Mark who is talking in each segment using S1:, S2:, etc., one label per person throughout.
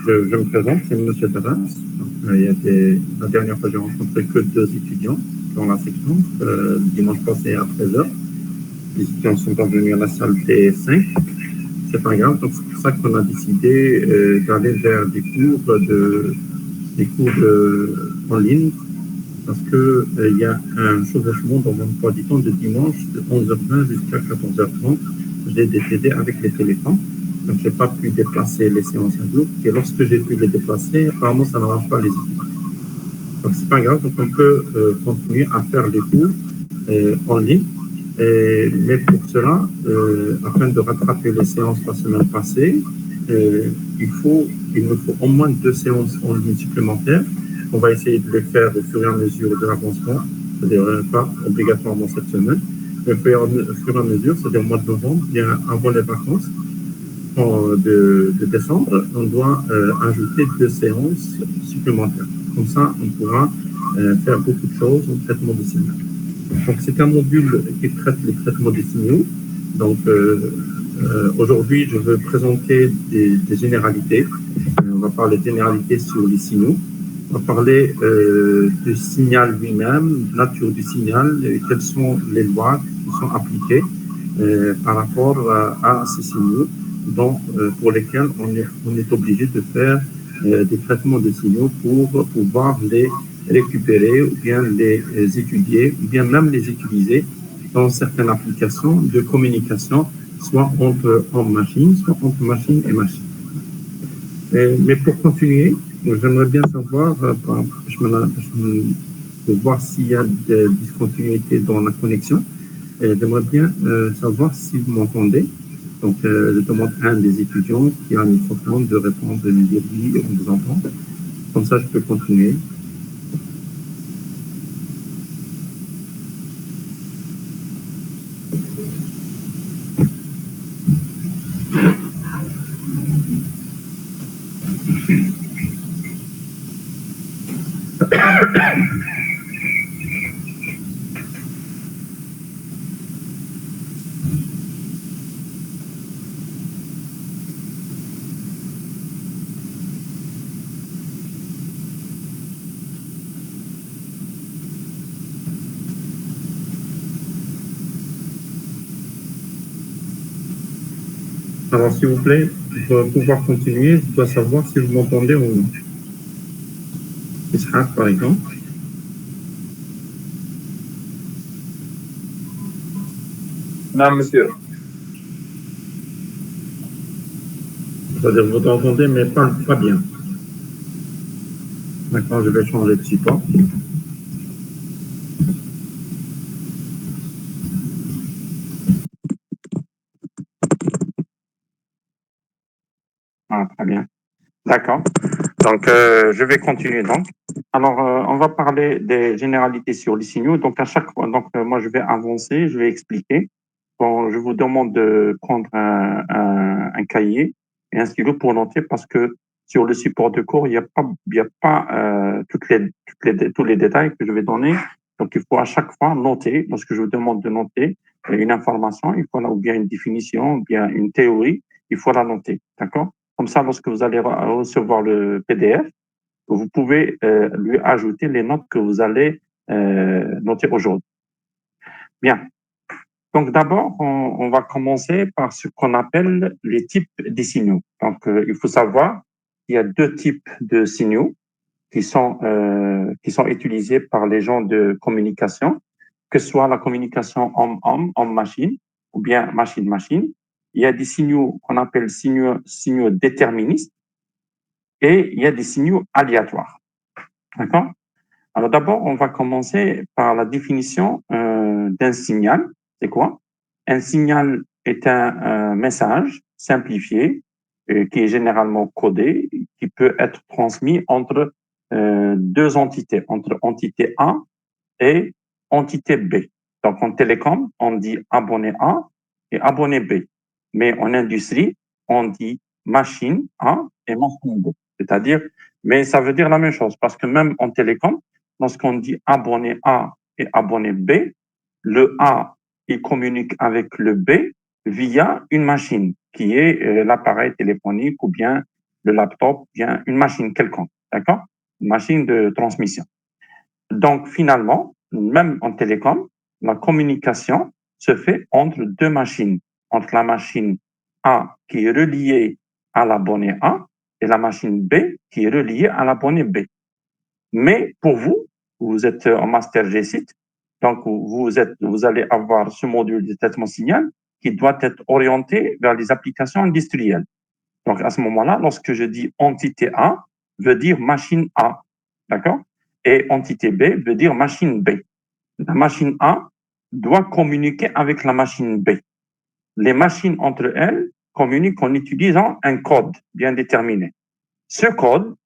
S1: je me présente, c'est M. Taras. La dernière fois, j'ai rencontré que 2 étudiants dans la section, dimanche passé à 13h. Les étudiants sont parvenus à la salle T5. C'est pas grave, donc c'est pour ça qu'on a décidé d'aller vers des cours en ligne, parce que il y a un chevauchement dans mon emploi du temps de dimanche de 11h20 jusqu'à 14h30. J'ai décidé avec les téléphones. Donc, je n'ai pas pu déplacer les séances à jour. Et lorsque j'ai pu les déplacer, apparemment, ça n'arrange pas les études. Donc, c'est pas grave. Donc, on peut continuer à faire les cours en ligne. Mais pour cela, afin de rattraper les séances la semaine passée, il me faut au moins 2 séances en ligne supplémentaires. On va essayer de les faire au fur et à mesure de l'avancement, c'est-à-dire pas obligatoirement cette semaine, mais au fur et à mesure, c'est-à-dire au mois de novembre, bien avant les vacances de décembre, on doit ajouter 2 séances supplémentaires. Comme ça, on pourra faire beaucoup de choses en traitement des signaux. Donc, c'est un module qui traite les traitements des signaux. Donc, aujourd'hui, je veux présenter des généralités. On va parler de généralités sur les signaux. On va parler du signal lui-même, nature du signal, et quelles sont les lois qui sont appliquées par rapport à ces signaux pour lesquels on est obligé de faire des traitements de signaux pour pouvoir les récupérer ou bien les étudier ou bien même les utiliser dans certaines applications de communication, soit entre machine, soit entre machine et machine. Mais pour continuer, j'aimerais bien savoir, pour voir s'il y a des discontinuités dans la connexion, j'aimerais bien savoir si vous m'entendez. Donc, je demande à un des étudiants qui a un microphone de répondre, de me dire oui, on vous entend. Comme ça, je peux continuer. Alors, s'il vous plaît, pour pouvoir continuer, je dois savoir si vous m'entendez ou non. Ishaq, par exemple.
S2: Non, monsieur.
S1: C'est-à-dire que vous m'entendez, mais pas bien. Maintenant, je vais changer de support. Ah, très bien. D'accord. Donc, je vais continuer donc. Alors, on va parler des généralités sur les signaux. Donc, à chaque fois, moi, je vais avancer, je vais expliquer. Bon, je vous demande de prendre un cahier et un stylo pour noter parce que sur le support de cours, il y a pas tous les détails que je vais donner. Donc, il faut à chaque fois noter. Lorsque je vous demande de noter une information, il faut là ou bien une définition, ou bien une théorie, il faut la noter. D'accord? Comme ça, lorsque vous allez recevoir le PDF, vous pouvez lui ajouter les notes que vous allez noter aujourd'hui. Bien. Donc d'abord, on va commencer par ce qu'on appelle les types des signaux. Donc il faut savoir qu'il y a 2 types de signaux qui sont utilisés par les gens de communication, que ce soit la communication homme-homme, homme-machine, ou bien machine-machine. Il y a des signaux qu'on appelle signaux déterministes et il y a des signaux aléatoires. D'accord? Alors d'abord, on va commencer par la définition d'un signal. C'est quoi? Un signal est un message simplifié qui est généralement codé, qui peut être transmis entre 2 entités, entre entité A et entité B. Donc en télécom, on dit abonné A et abonné B. Mais en industrie, on dit machine A et machine B. C'est-à-dire, mais ça veut dire la même chose parce que même en télécom, lorsqu'on dit abonné A et abonné B, le A, il communique avec le B via une machine qui est l'appareil téléphonique ou bien
S3: le laptop, bien une machine quelconque, d'accord? Une machine de transmission. Donc, finalement, même en télécom, la communication se fait entre deux machines, entre la machine A qui est reliée à l'abonné A et la machine B qui est reliée à l'abonné B. Mais pour vous, vous êtes en master G-Site, donc vous allez avoir ce module de traitement signal qui doit être orienté vers les applications industrielles. Donc, à ce moment-là, lorsque je dis entité A, veut dire machine A, d'accord? Et entité B veut dire machine B. La machine A doit communiquer avec la machine B. Les machines entre elles communiquent en utilisant un code bien déterminé. Ce code,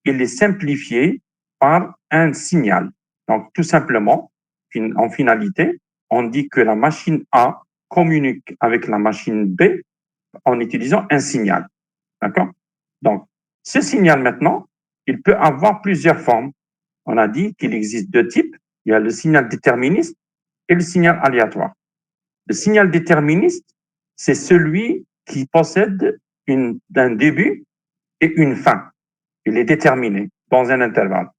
S3: il est simplifié par un signal. Donc, tout simplement, en finalité, on dit que la machine A communique avec la machine B en utilisant un signal. D'accord? Donc, ce signal maintenant, il peut avoir plusieurs formes. On a dit qu'il existe deux types. Il y a le signal déterministe et le signal aléatoire. Le signal déterministe, c'est celui qui possède un début et une fin. Il est déterminé dans un intervalle.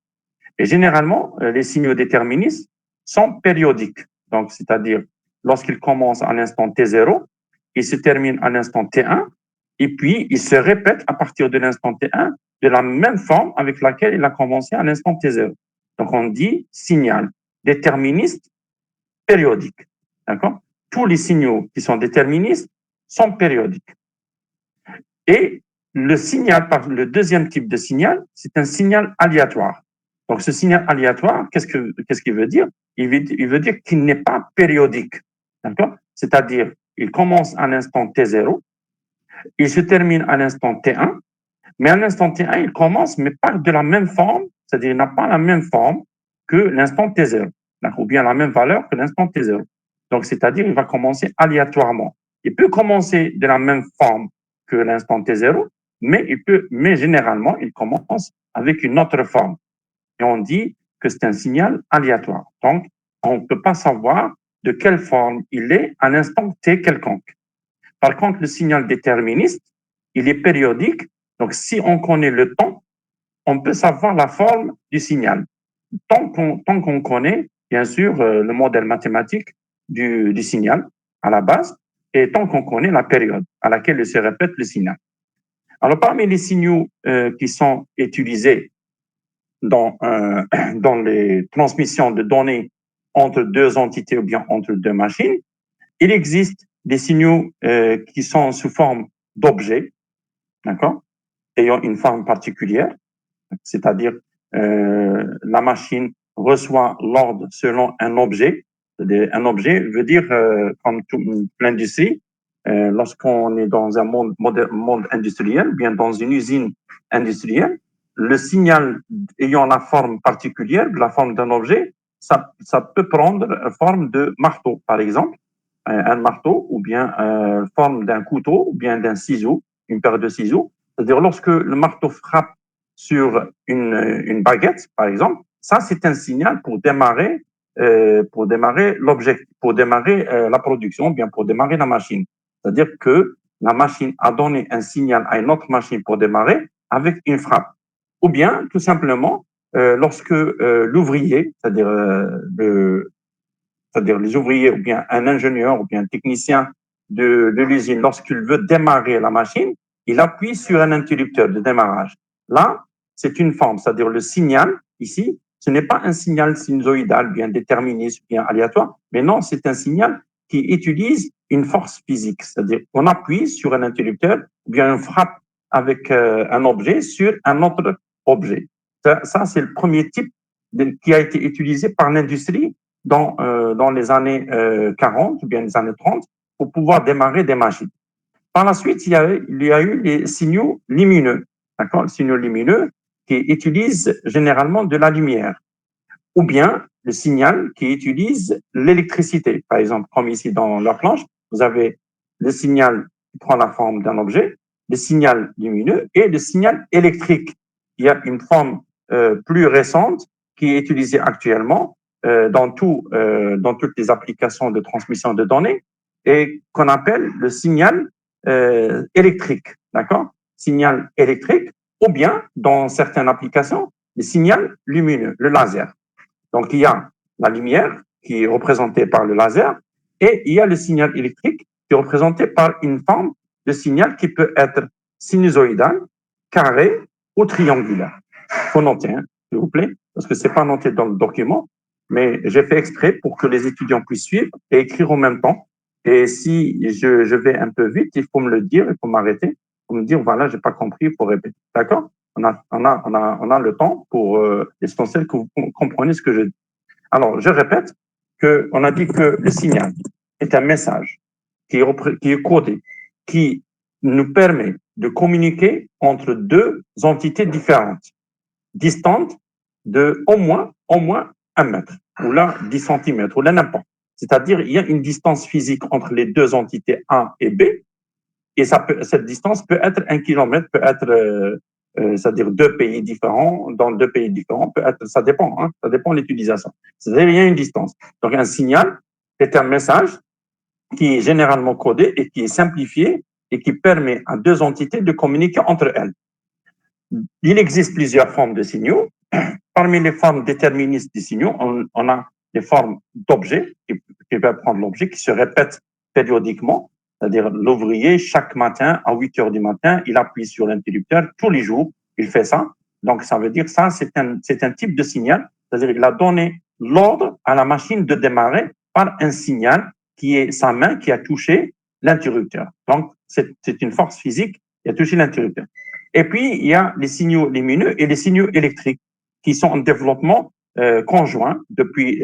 S3: Et généralement, les signaux déterministes sont périodiques. Donc, c'est-à-dire, lorsqu'ils commencent à l'instant T0, ils se terminent à l'instant T1, et puis ils se répètent à partir de l'instant T1 de la même forme avec laquelle il a commencé à l'instant T0. Donc, on dit signal déterministe périodique. D'accord? Tous les signaux qui sont déterministes sont périodiques. Et le deuxième type de signal, c'est un signal aléatoire. Donc, ce signal aléatoire, qu'est-ce qu'il veut dire? Il veut dire qu'il n'est pas périodique. D'accord? C'est-à-dire, il commence à l'instant T0, il se termine à l'instant T1, mais à l'instant T1, il commence, mais pas de la même forme, c'est-à-dire, il n'a pas la même forme que l'instant T0, ou bien la même valeur que l'instant T0. Donc, c'est-à-dire, il va commencer aléatoirement. Il peut commencer de la même forme que l'instant T0, mais généralement, il commence avec une autre forme. Et on dit que c'est un signal aléatoire. Donc, on ne peut pas savoir de quelle forme il est à l'instant T quelconque. Par contre, le signal déterministe, il est périodique. Donc, si on connaît le temps, on peut savoir la forme du signal. Tant qu'on connaît, bien sûr, le modèle mathématique du signal à la base, et tant qu'on connaît la période à laquelle il se répète le signal. Alors, parmi les signaux qui sont utilisés dans les transmissions de données entre deux entités ou bien entre deux machines, il existe des signaux qui sont sous forme d'objets, d'accord, ayant une forme particulière, c'est-à-dire la machine reçoit l'ordre selon un objet. Un objet veut dire, comme l'industrie, lorsqu'on est dans un monde industriel, bien dans une usine industrielle, le signal ayant la forme particulière, la forme d'un objet, ça peut prendre la forme de marteau, par exemple, un marteau, ou bien forme d'un couteau, ou bien d'un ciseau, une paire de ciseaux. C'est-à-dire, lorsque le marteau frappe sur une baguette, par exemple, ça, c'est un signal pour démarrer l'objet, pour démarrer la production, bien pour démarrer la machine. C'est-à-dire que la machine a donné un signal à une autre machine pour démarrer avec une frappe. Ou bien, tout simplement, lorsque l'ouvrier, c'est-à-dire les ouvriers, ou bien un ingénieur, ou bien un technicien de l'usine, lorsqu'il veut démarrer la machine, il appuie sur un interrupteur de démarrage. Là, c'est une forme, c'est-à-dire le signal, ici, ce n'est pas un signal sinusoïdal, bien déterministe, bien aléatoire, mais non, c'est un signal qui utilise une force physique, c'est-à-dire on appuie sur un interrupteur, ou bien on frappe avec un objet sur un autre objet. Ça c'est le premier type qui a été utilisé par l'industrie dans les années 40 ou bien les années 30 pour pouvoir démarrer des machines. Par la suite, il y a eu les signaux lumineux, d'accord, les signaux lumineux qui utilisent généralement de la lumière, ou bien le signal qui utilise l'électricité. Par exemple, comme ici dans la planche, vous avez le signal qui prend la forme d'un objet, le signal lumineux et le signal électrique. Il y a une forme plus récente qui est utilisée actuellement dans toutes les applications de transmission de données et qu'on appelle le signal électrique, d'accord? Signal électrique, ou bien, dans certaines applications, le signal lumineux, le laser. Donc, il y a la lumière qui est représentée par le laser et il y a le signal électrique qui est représenté par une forme de signal qui peut être sinusoïdal, carré ou triangulaire. Il faut noter, hein, s'il vous plaît, parce que ce n'est pas noté dans le document, mais j'ai fait exprès pour que les étudiants puissent suivre et écrire en même temps. Et si je vais un peu vite, il faut me le dire, il faut m'arrêter, il faut me dire, voilà, je n'ai pas compris, il faut répéter. D'accord? On a le temps pour l'essentiel que vous compreniez ce que je dis. Alors, je répète qu'on a dit que le signal est un message qui est codé, qui nous permet de communiquer entre deux entités différentes, distantes de au moins 1 mètre, ou là 10 centimètres, ou là n'importe. C'est-à-dire, il y a une distance physique entre les deux entités A et B, et cette distance peut être 1 kilomètre, peut être, c'est-à-dire 2 pays différents, dans 2 pays différents, peut être, ça dépend, hein, ça dépend de l'utilisation. C'est-à-dire, il y a une distance. Donc, un signal est un message qui est généralement codé et qui est simplifié et qui permet à deux entités de communiquer entre elles. Il existe plusieurs formes de signaux. Parmi les formes déterministes des signaux, on a les formes d'objets qui peuvent prendre l'objet, qui se répètent périodiquement. C'est-à-dire l'ouvrier, chaque matin, à 8 heures du matin, il appuie sur l'interrupteur tous les jours, il fait ça. Donc, ça veut dire que ça, c'est un type de signal. C'est-à-dire qu'il a donné l'ordre à la machine de démarrer par un signal qui est sa main qui a touché l'interrupteur. Donc, c'est une force physique qui a touché l'interrupteur. Et puis, il y a les signaux lumineux et les signaux électriques qui sont en développement conjoint depuis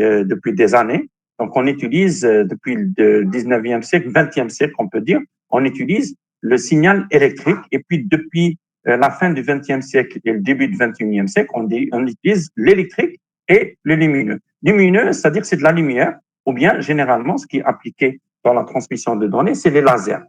S3: des années. Donc, on utilise depuis le 19e siècle, 20e siècle, on peut dire, on utilise le signal électrique. Et puis, depuis la fin du 20e siècle et le début du 21e siècle, on utilise l'électrique et le lumineux. Lumineux, c'est-à-dire c'est de la lumière, ou bien, généralement, ce qui est appliqué dans la transmission de données, c'est les lasers.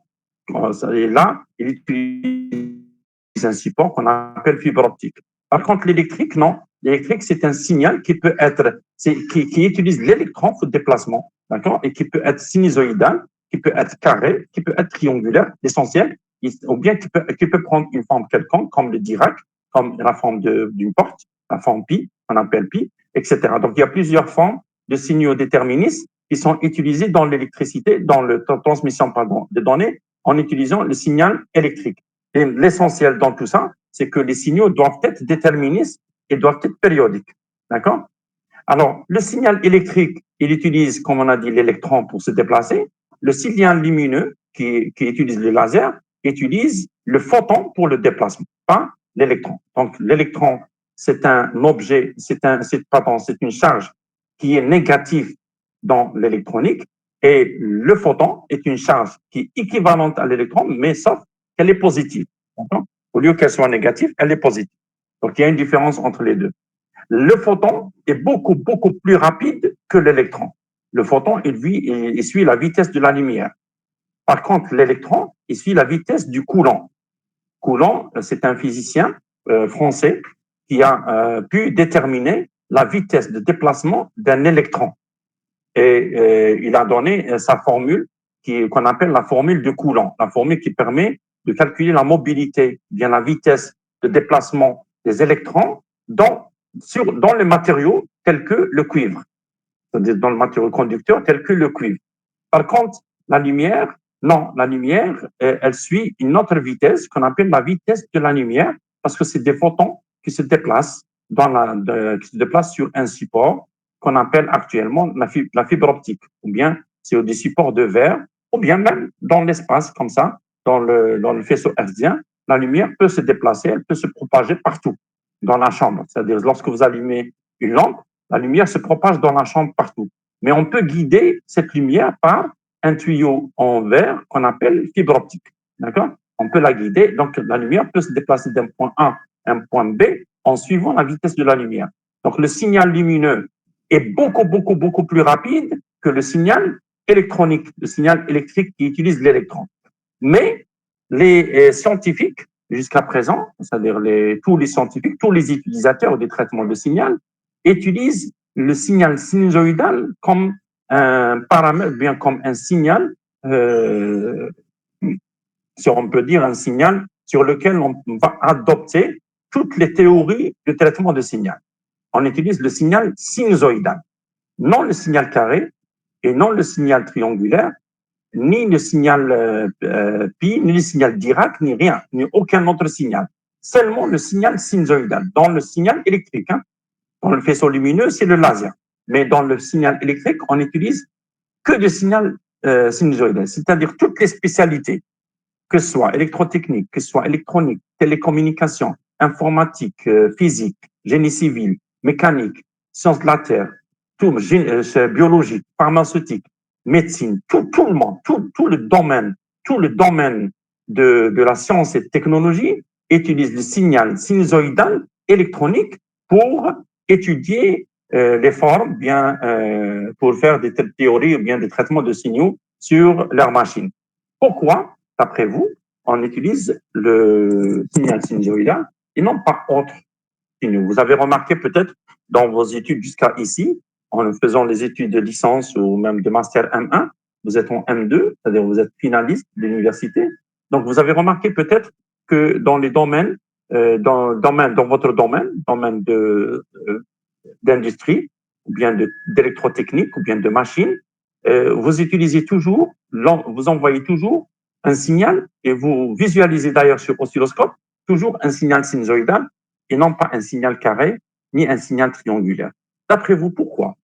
S3: Et là, il utilise un support qu'on appelle fibre optique. Par contre, l'électrique, non. L'électrique, c'est un signal qui peut être, qui utilise l'électron pour le déplacement, d'accord, et qui peut être sinusoïdal, qui peut être carré, qui peut être triangulaire, l'essentiel, ou bien qui peut prendre une forme quelconque, comme le Dirac, comme la forme d'une porte, la forme pi, qu'on appelle pi, etc. Donc, il y a plusieurs formes de signaux déterministes qui sont utilisés dans l'électricité, dans la transmission de données, en utilisant le signal électrique. Et l'essentiel dans tout ça, c'est que les signaux doivent être déterministes et doivent être périodiques. D'accord? Alors, le signal électrique, il utilise, comme on a dit, l'électron pour se déplacer. Le signal lumineux, qui utilise le laser, utilise le photon pour le déplacement, pas l'électron. Donc, l'électron, c'est un objet, c'est une charge qui est négative dans l'électronique, et le photon est une charge qui est équivalente à l'électron, mais sauf qu'elle est positive. Au lieu qu'elle soit négative, elle est positive. Donc, il y a une différence entre les deux. Le photon est beaucoup, beaucoup plus rapide que l'électron. Le photon, il suit la vitesse de la lumière. Par contre, l'électron, il suit la vitesse du Coulomb. Coulomb, c'est un physicien français qui a pu déterminer la vitesse de déplacement d'un électron. Et il a donné sa formule qu'on appelle la formule de Coulomb, la formule qui permet de calculer la mobilité, bien la vitesse de déplacement des électrons dans les matériaux tels que le cuivre, c'est-à-dire dans le matériau conducteur tel que le cuivre. Par contre, la lumière, non, la lumière, elle suit une autre vitesse qu'on appelle la vitesse de la lumière, parce que c'est des photons qui se déplacent sur un support qu'on appelle actuellement la fibre optique, ou bien c'est des supports de verre, ou bien même dans l'espace, comme ça, dans le faisceau hertzien, la lumière peut se déplacer, elle peut se propager partout dans la chambre. C'est-à-dire, lorsque vous allumez une lampe, la lumière se propage dans la chambre partout. Mais on peut guider cette lumière par un tuyau en verre qu'on appelle fibre optique. D'accord? On peut la guider. Donc, la lumière peut se déplacer d'un point A à un point B en suivant la vitesse de la lumière. Donc, le signal lumineux est beaucoup, beaucoup, beaucoup plus rapide que le signal électronique, le signal électrique qui utilise l'électron. Mais les scientifiques, jusqu'à présent, c'est-à-dire tous les scientifiques, tous les utilisateurs des traitements de signal, utilisent le signal sinusoïdal comme un paramètre, bien comme un signal, si on peut dire un signal sur lequel on va adopter toutes les théories de traitement de signal. On utilise le signal sinusoïdal, non le signal carré et non le signal triangulaire, ni le signal pi, ni le signal Dirac, ni rien, ni aucun autre signal. Seulement le signal sinusoïdal. Dans le signal électrique, hein, dans le faisceau lumineux, c'est le laser. Mais dans le signal électrique, on n'utilise que du signal sinusoïdal, c'est-à-dire toutes les spécialités, que ce soit électrotechnique, que ce soit électronique, télécommunication, informatique, physique, génie civil, mécanique, sciences de la Terre, tout, biologique, pharmaceutique, médecine, tout le monde, tout le domaine de la science et de technologie utilise le signal sinusoïdal électronique pour étudier les formes, bien pour faire des théories ou bien des traitements de signaux sur leurs machines. Pourquoi, d'après vous, on utilise le signal sinusoïdal et non pas autre signaux? Vous avez remarqué peut-être dans vos études jusqu'à ici, en faisant les études de licence ou même de master M1, vous êtes en M2, c'est-à-dire vous êtes finaliste de l'université. Donc, vous avez remarqué peut-être que dans les domaines, dans votre domaine d'industrie, ou bien d'électrotechnique, ou bien de machine, vous utilisez toujours, vous envoyez toujours un signal et vous visualisez d'ailleurs sur oscilloscope toujours un signal sinusoïdal et non pas un signal carré ni un signal triangulaire. D'après vous, pourquoi?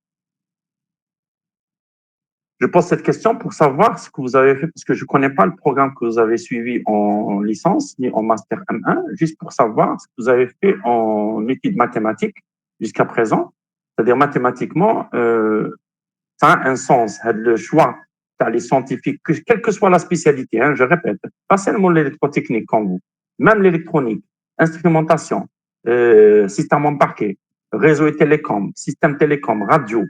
S3: Je pose cette question pour savoir ce que vous avez fait, parce que je ne connais pas le programme que vous avez suivi en licence ni en master M1, juste pour savoir ce que vous avez fait en études mathématiques jusqu'à présent. C'est-à-dire mathématiquement, ça a un sens, le choix les scientifiques, quelle que soit la spécialité, hein, je répète, pas seulement l'électrotechnique comme vous, même l'électronique, instrumentation, système embarqué, réseau et télécom, système télécom, radio,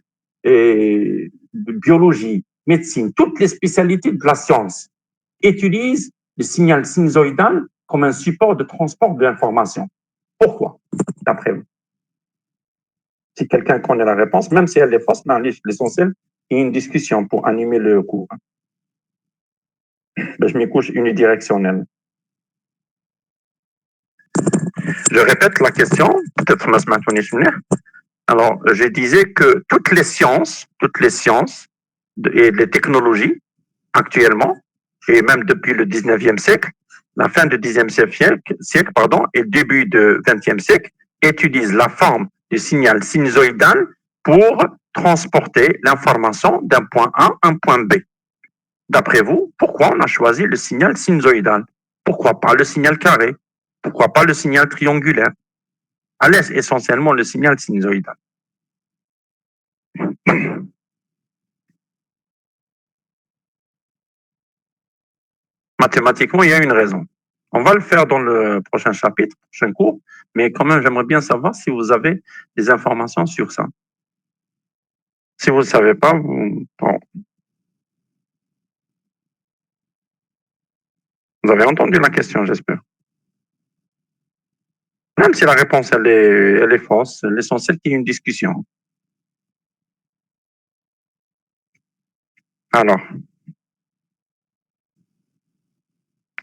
S3: et biologie, médecine, toutes les spécialités de la science utilisent le signal sinusoïdal comme un support de transport de l'information. Pourquoi, d'après vous? Si quelqu'un connaît la réponse, même si elle est fausse, mais l'essentiel est une discussion pour animer le cours. Je m'y couche unidirectionnelle. Je répète la question, peut-être ma semaine. Alors, je disais que toutes les sciences et les technologies, actuellement, et même depuis le 19e siècle, la fin du 10e siècle, et le début du 20e siècle, utilisent la forme du signal sinusoïdal pour transporter l'information d'un point A à un point B. D'après vous, pourquoi on a choisi le signal sinusoïdal? Pourquoi pas le signal carré? Pourquoi pas le signal triangulaire? À l'aise essentiellement le signal sinusoïdal. Mathématiquement, il y a une raison. On va le faire dans le prochain chapitre, prochain cours, mais quand même, j'aimerais bien savoir si vous avez des informations sur ça. Si vous ne savez pas, bon. Vous avez entendu la question, j'espère. Même si la réponse elle est fausse, l'essentiel qu'il y ait une discussion. Alors,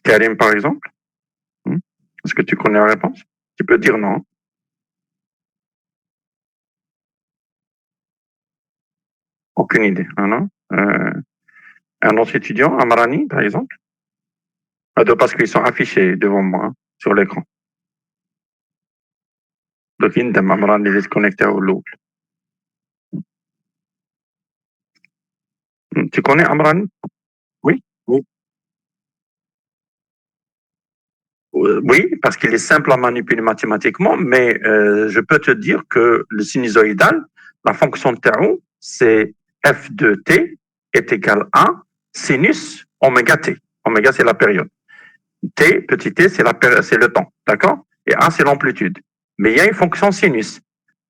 S3: Karim, par exemple, est-ce que tu connais la réponse? Tu peux dire non. Aucune idée. Non. Un autre étudiant, Amrani, par exemple, parce qu'ils sont affichés devant moi sur l'écran. Donc, Amrani est connecté au loop. Tu connais Amrani? Oui. Oui, parce qu'il est simple à manipuler mathématiquement, mais je peux te dire que le sinusoïdal, la fonction de tau, c'est f de t est égal à sinus oméga t. Oméga, c'est la période. T, petit t, c'est le temps, d'accord? Et A, c'est l'amplitude. Mais il y a une fonction sinus.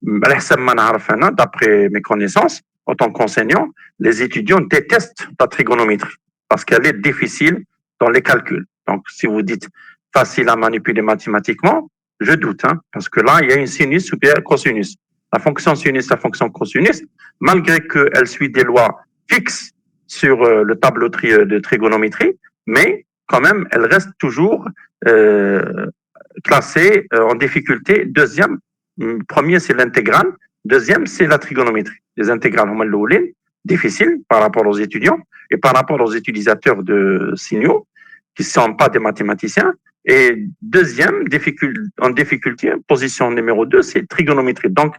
S3: D'après mes connaissances, en tant qu'enseignant, les étudiants détestent la trigonométrie parce qu'elle est difficile dans les calculs. Donc, si vous dites facile à manipuler mathématiquement, je doute, parce que là, il y a une sinus ou bien cosinus. La fonction sinus, la fonction cosinus, malgré qu'elle suit des lois fixes sur le tableau de trigonométrie, mais quand même, elle reste toujours classés en difficulté. Deuxième, premier, c'est l'intégrale. Deuxième, c'est la trigonométrie. Les intégrales, difficiles par rapport aux étudiants et par rapport aux utilisateurs de signaux qui ne sont pas des mathématiciens. Et deuxième, en difficulté, position numéro 2, c'est trigonométrie. Donc,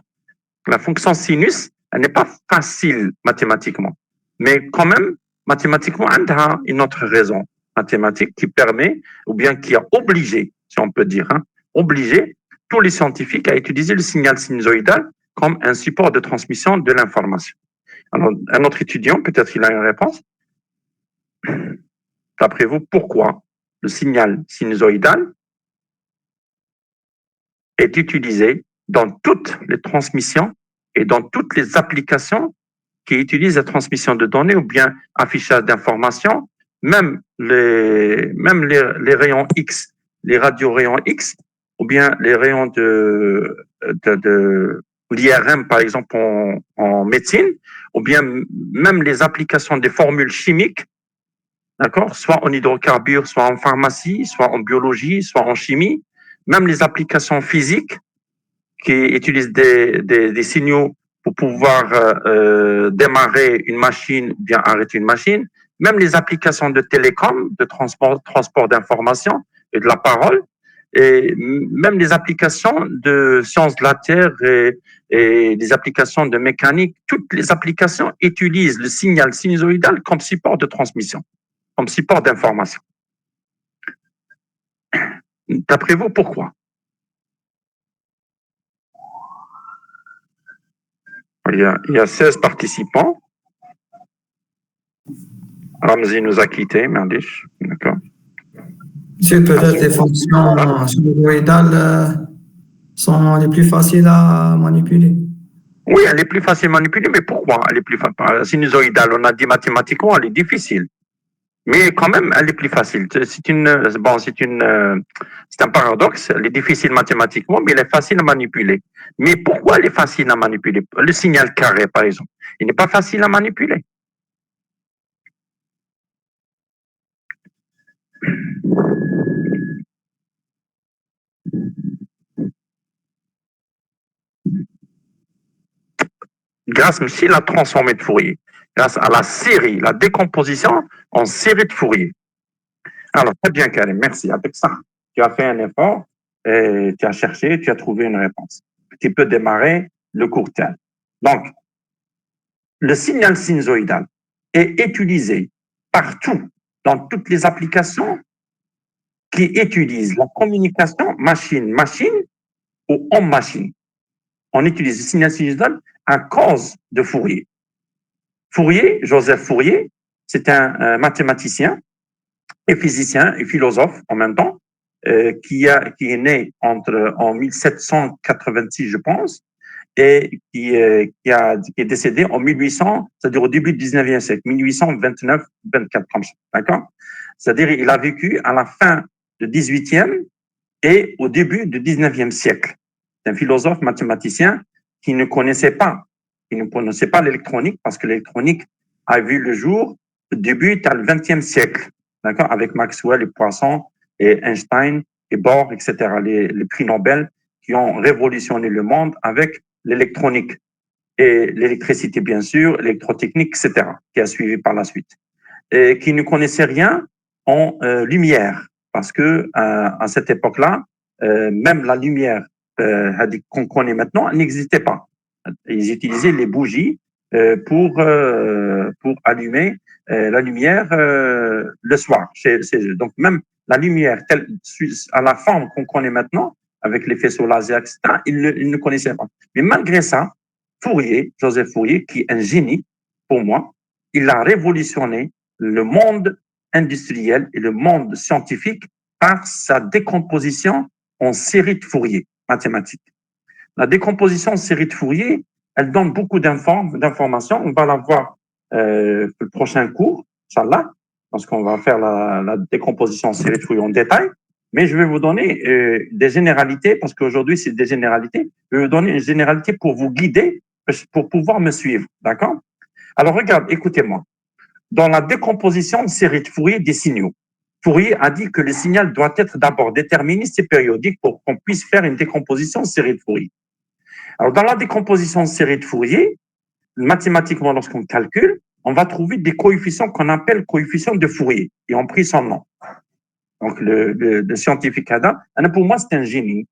S3: la fonction sinus, elle n'est pas facile mathématiquement. Mais quand même, mathématiquement, elle a une autre raison mathématique qui permet, ou bien qui a obligé, si on peut dire, obligé tous les scientifiques à utiliser le signal sinusoïdal comme un support de transmission de l'information. Alors, un autre étudiant, peut-être il a une réponse. D'après vous, pourquoi le signal sinusoïdal est utilisé dans toutes les transmissions et dans toutes les applications qui utilisent la transmission de données ou bien affichage d'informations, même les rayons X, les radiorayons X, ou bien les rayons de l'IRM, par exemple, en médecine, ou bien même les applications des formules chimiques, d'accord, soit en hydrocarbures, soit en pharmacie, soit en biologie, soit en chimie, même les applications physiques qui utilisent des signaux pour pouvoir démarrer une machine ou bien arrêter une machine, même les applications de télécom, de transport d'informations et de la parole, et même les applications de sciences de la Terre et des applications de mécanique, toutes les applications utilisent le signal sinusoïdal comme support de transmission, comme support d'information. D'après vous, pourquoi? Il y a 16 participants. Ramzi nous a quittés, Merdish. D'accord.
S4: C'est peut-être les fonctions sinusoïdales sont les plus faciles à manipuler.
S3: Oui, elle est plus facile à manipuler, mais pourquoi elle est plus facile? Sinusoïdale, on a dit mathématiquement, elle est difficile. Mais quand même, elle est plus facile. C'est un paradoxe. Elle est difficile mathématiquement, mais elle est facile à manipuler. Mais pourquoi elle est facile à manipuler? Le signal carré, par exemple, il n'est pas facile à manipuler. Grâce aussi à la transformée de Fourier, grâce à la série, la décomposition en série de Fourier. Alors, très bien, Karim, merci. Avec ça, tu as fait un effort, et tu as cherché, tu as trouvé une réponse. Tu peux démarrer le court terme. Donc, le signal sinusoïdal est utilisé partout, dans toutes les applications qui utilisent la communication machine-machine ou homme-machine. On utilise le signal sinusoïdal à cause de Fourier. Fourier, Joseph Fourier, c'est un mathématicien et physicien et philosophe en même temps, qui est né en 1786, je pense, et qui est décédé en 1800, c'est-à-dire au début du 19e siècle, 1829-24, comme ça, d'accord? C'est-à-dire il a vécu à la fin du 18e et au début du 19e siècle. C'est un philosophe mathématicien qui ne connaissait pas l'électronique, parce que l'électronique a vu le jour au début du 20e siècle, d'accord, avec Maxwell et Poisson et Einstein et Bohr, etc., les prix Nobel qui ont révolutionné le monde avec l'électronique et l'électricité, bien sûr, l'électrotechnique, etc., qui a suivi par la suite, et qui ne connaissaient rien en lumière, parce que à cette époque-là, même la lumière qu'on connaît maintenant, elle n'existait pas. Ils utilisaient les bougies pour allumer la lumière le soir chez eux. Donc même la lumière telle à la forme qu'on connaît maintenant, avec les faisceaux laser, etc., ils ne connaissaient pas. Mais malgré ça, Joseph Fourier, qui est un génie pour moi, il a révolutionné le monde industriel et le monde scientifique par sa décomposition en série de Fourier mathématiques. La décomposition en série de Fourier, elle donne beaucoup d'informations. On va la voir le prochain cours, Inch'Allah, parce qu'on va faire la décomposition en série de Fourier en détail. Mais je vais vous donner des généralités, parce qu'aujourd'hui, c'est des généralités. Je vais vous donner une généralité pour vous guider, pour pouvoir me suivre. D'accord? Alors, regarde, écoutez-moi. Dans la décomposition en série de Fourier des signaux, Fourier a dit que le signal doit être d'abord déterministe et périodique pour qu'on puisse faire une décomposition en série de Fourier. Alors, dans la décomposition en série de Fourier, mathématiquement, lorsqu'on calcule, on va trouver des coefficients qu'on appelle coefficients de Fourier, qui ont pris son nom. Donc, le scientifique Ada, pour moi, c'est un génie.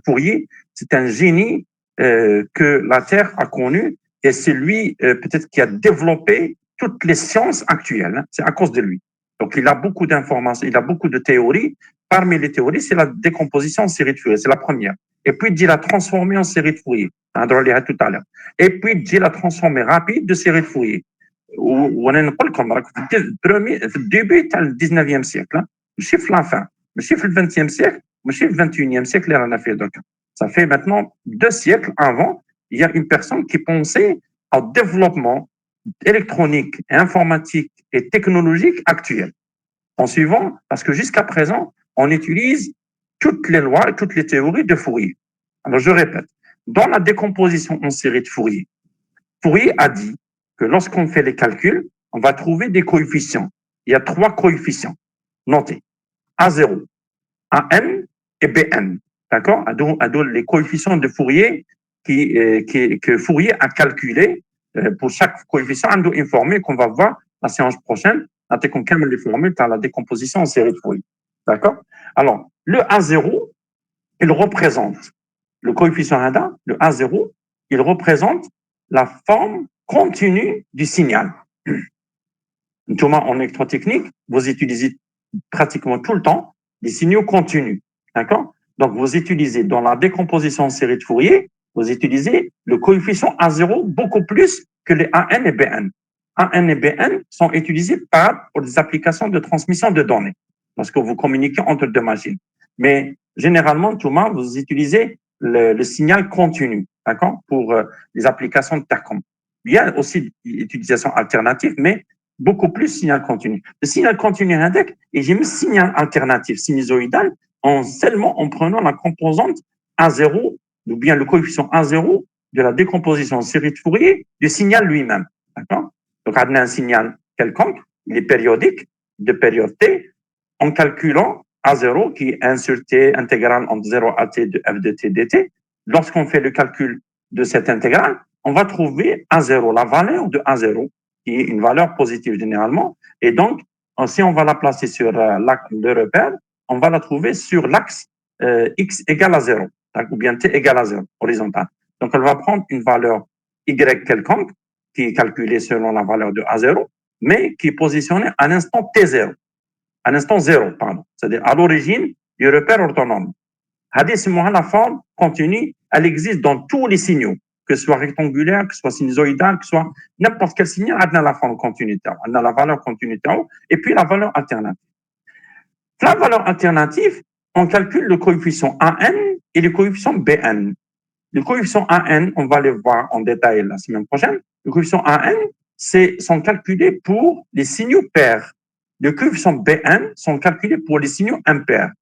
S3: Fourier, c'est un génie que la Terre a connu, et c'est lui, peut-être, qui a développé toutes les sciences actuelles. C'est à cause de lui. Donc, il a beaucoup d'informations, il a beaucoup de théories. Parmi les théories, c'est la décomposition en série de Fourier, c'est la première. Et puis, il l'a transformée en série de Fourier. On va lire tout à l'heure. Et puis, il l'a transformée rapide de série de Fourier. وانا نقول لكم راك في الديبي تاع ال 19e siècle, ماشي في لافان, ماشي في ال 20e siècle, ماشي في ال 21e siècle اللي رانا فيه دركا. Ça fait maintenant 2 siècles avant, il y a une personne qui pensait au développement électronique, informatique et technologique actuel. En suivant, parce que jusqu'à présent, on utilise toutes les lois et toutes les théories de Fourier. Alors je répète, dans la décomposition en série de Fourier, Fourier a dit que lorsqu'on fait les calculs, on va trouver des coefficients. Il y a 3 coefficients. Notez. A0, AN et BN. D'accord? Les coefficients de Fourier que Fourier a calculés pour chaque coefficient, on doit informer qu'on va voir la séance prochaine, qu'on calme les formules dans la décomposition en série de Fourier. D'accord? Alors, le A0, il représente le coefficient ADA, le A0, il représente la forme continue du signal. Thomas, en électrotechnique, vous utilisez pratiquement tout le temps des signaux continus. D'accord? Donc, vous utilisez dans la décomposition en série de Fourier, vous utilisez le coefficient A0 beaucoup plus que les AN et BN. AN et BN sont utilisés pour des applications de transmission de données, parce que vous communiquez entre deux machines. Mais généralement, Thomas, vous utilisez le signal continu, d'accord, pour les applications de TACOM. Il y a aussi utilisation alternative, mais beaucoup plus signal continu. Le signal continu index, et j'ai mis signal alternatif sinusoïdal seulement en prenant la composante A0, ou bien le coefficient A0 de la décomposition en série de Fourier du signal lui-même. D'accord? Donc, on a un signal quelconque, il est périodique, de période T, en calculant A0, qui est 1 sur T intégrale entre 0 à T de f de T dt. Lorsqu'on fait le calcul de cette intégrale, on va trouver A0, la valeur de A0, qui est une valeur positive généralement. Et donc, si on va la placer sur le repère, on va la trouver sur l'axe x égale à 0, ou bien t égale à 0, horizontal. Donc, elle va prendre une valeur y quelconque, qui est calculée selon la valeur de A0, mais qui est positionnée à l'instant t0, à l'instant 0, pardon, c'est-à-dire à l'origine du repère orthonorme. La forme continue, elle existe dans tous les signaux, que ce soit rectangulaire, que ce soit sinusoïdal, que ce soit n'importe quel signal, on a la forme continue, on a la valeur continue, et puis la valeur alternative. La valeur alternative, on calcule le coefficient AN et le coefficient BN. Le coefficient AN, on va le voir en détail la semaine prochaine. Le coefficient AN, sont calculés pour les signaux pairs. Le coefficient BN sont calculés pour les signaux impairs.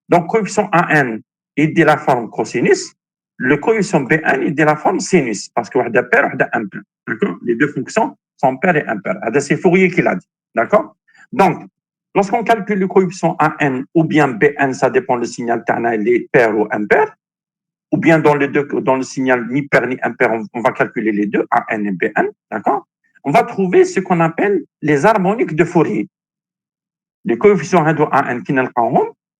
S3: Donc, coefficient AN est de la forme cosinus, le coefficient BN est de la forme sinus, parce que wahda pair, wahda impair. D'accord? Les deux fonctions sont paires et impaires. C'est Fourier qui l'a dit. D'accord? Donc, lorsqu'on calcule le coefficient AN ou bien BN, ça dépend du signal tana, il est pair ou impair, ou bien dans le signal ni pair ni impair, on va calculer les deux, AN et BN, d'accord? On va trouver ce qu'on appelle les harmoniques de Fourier. Les coefficients AN qui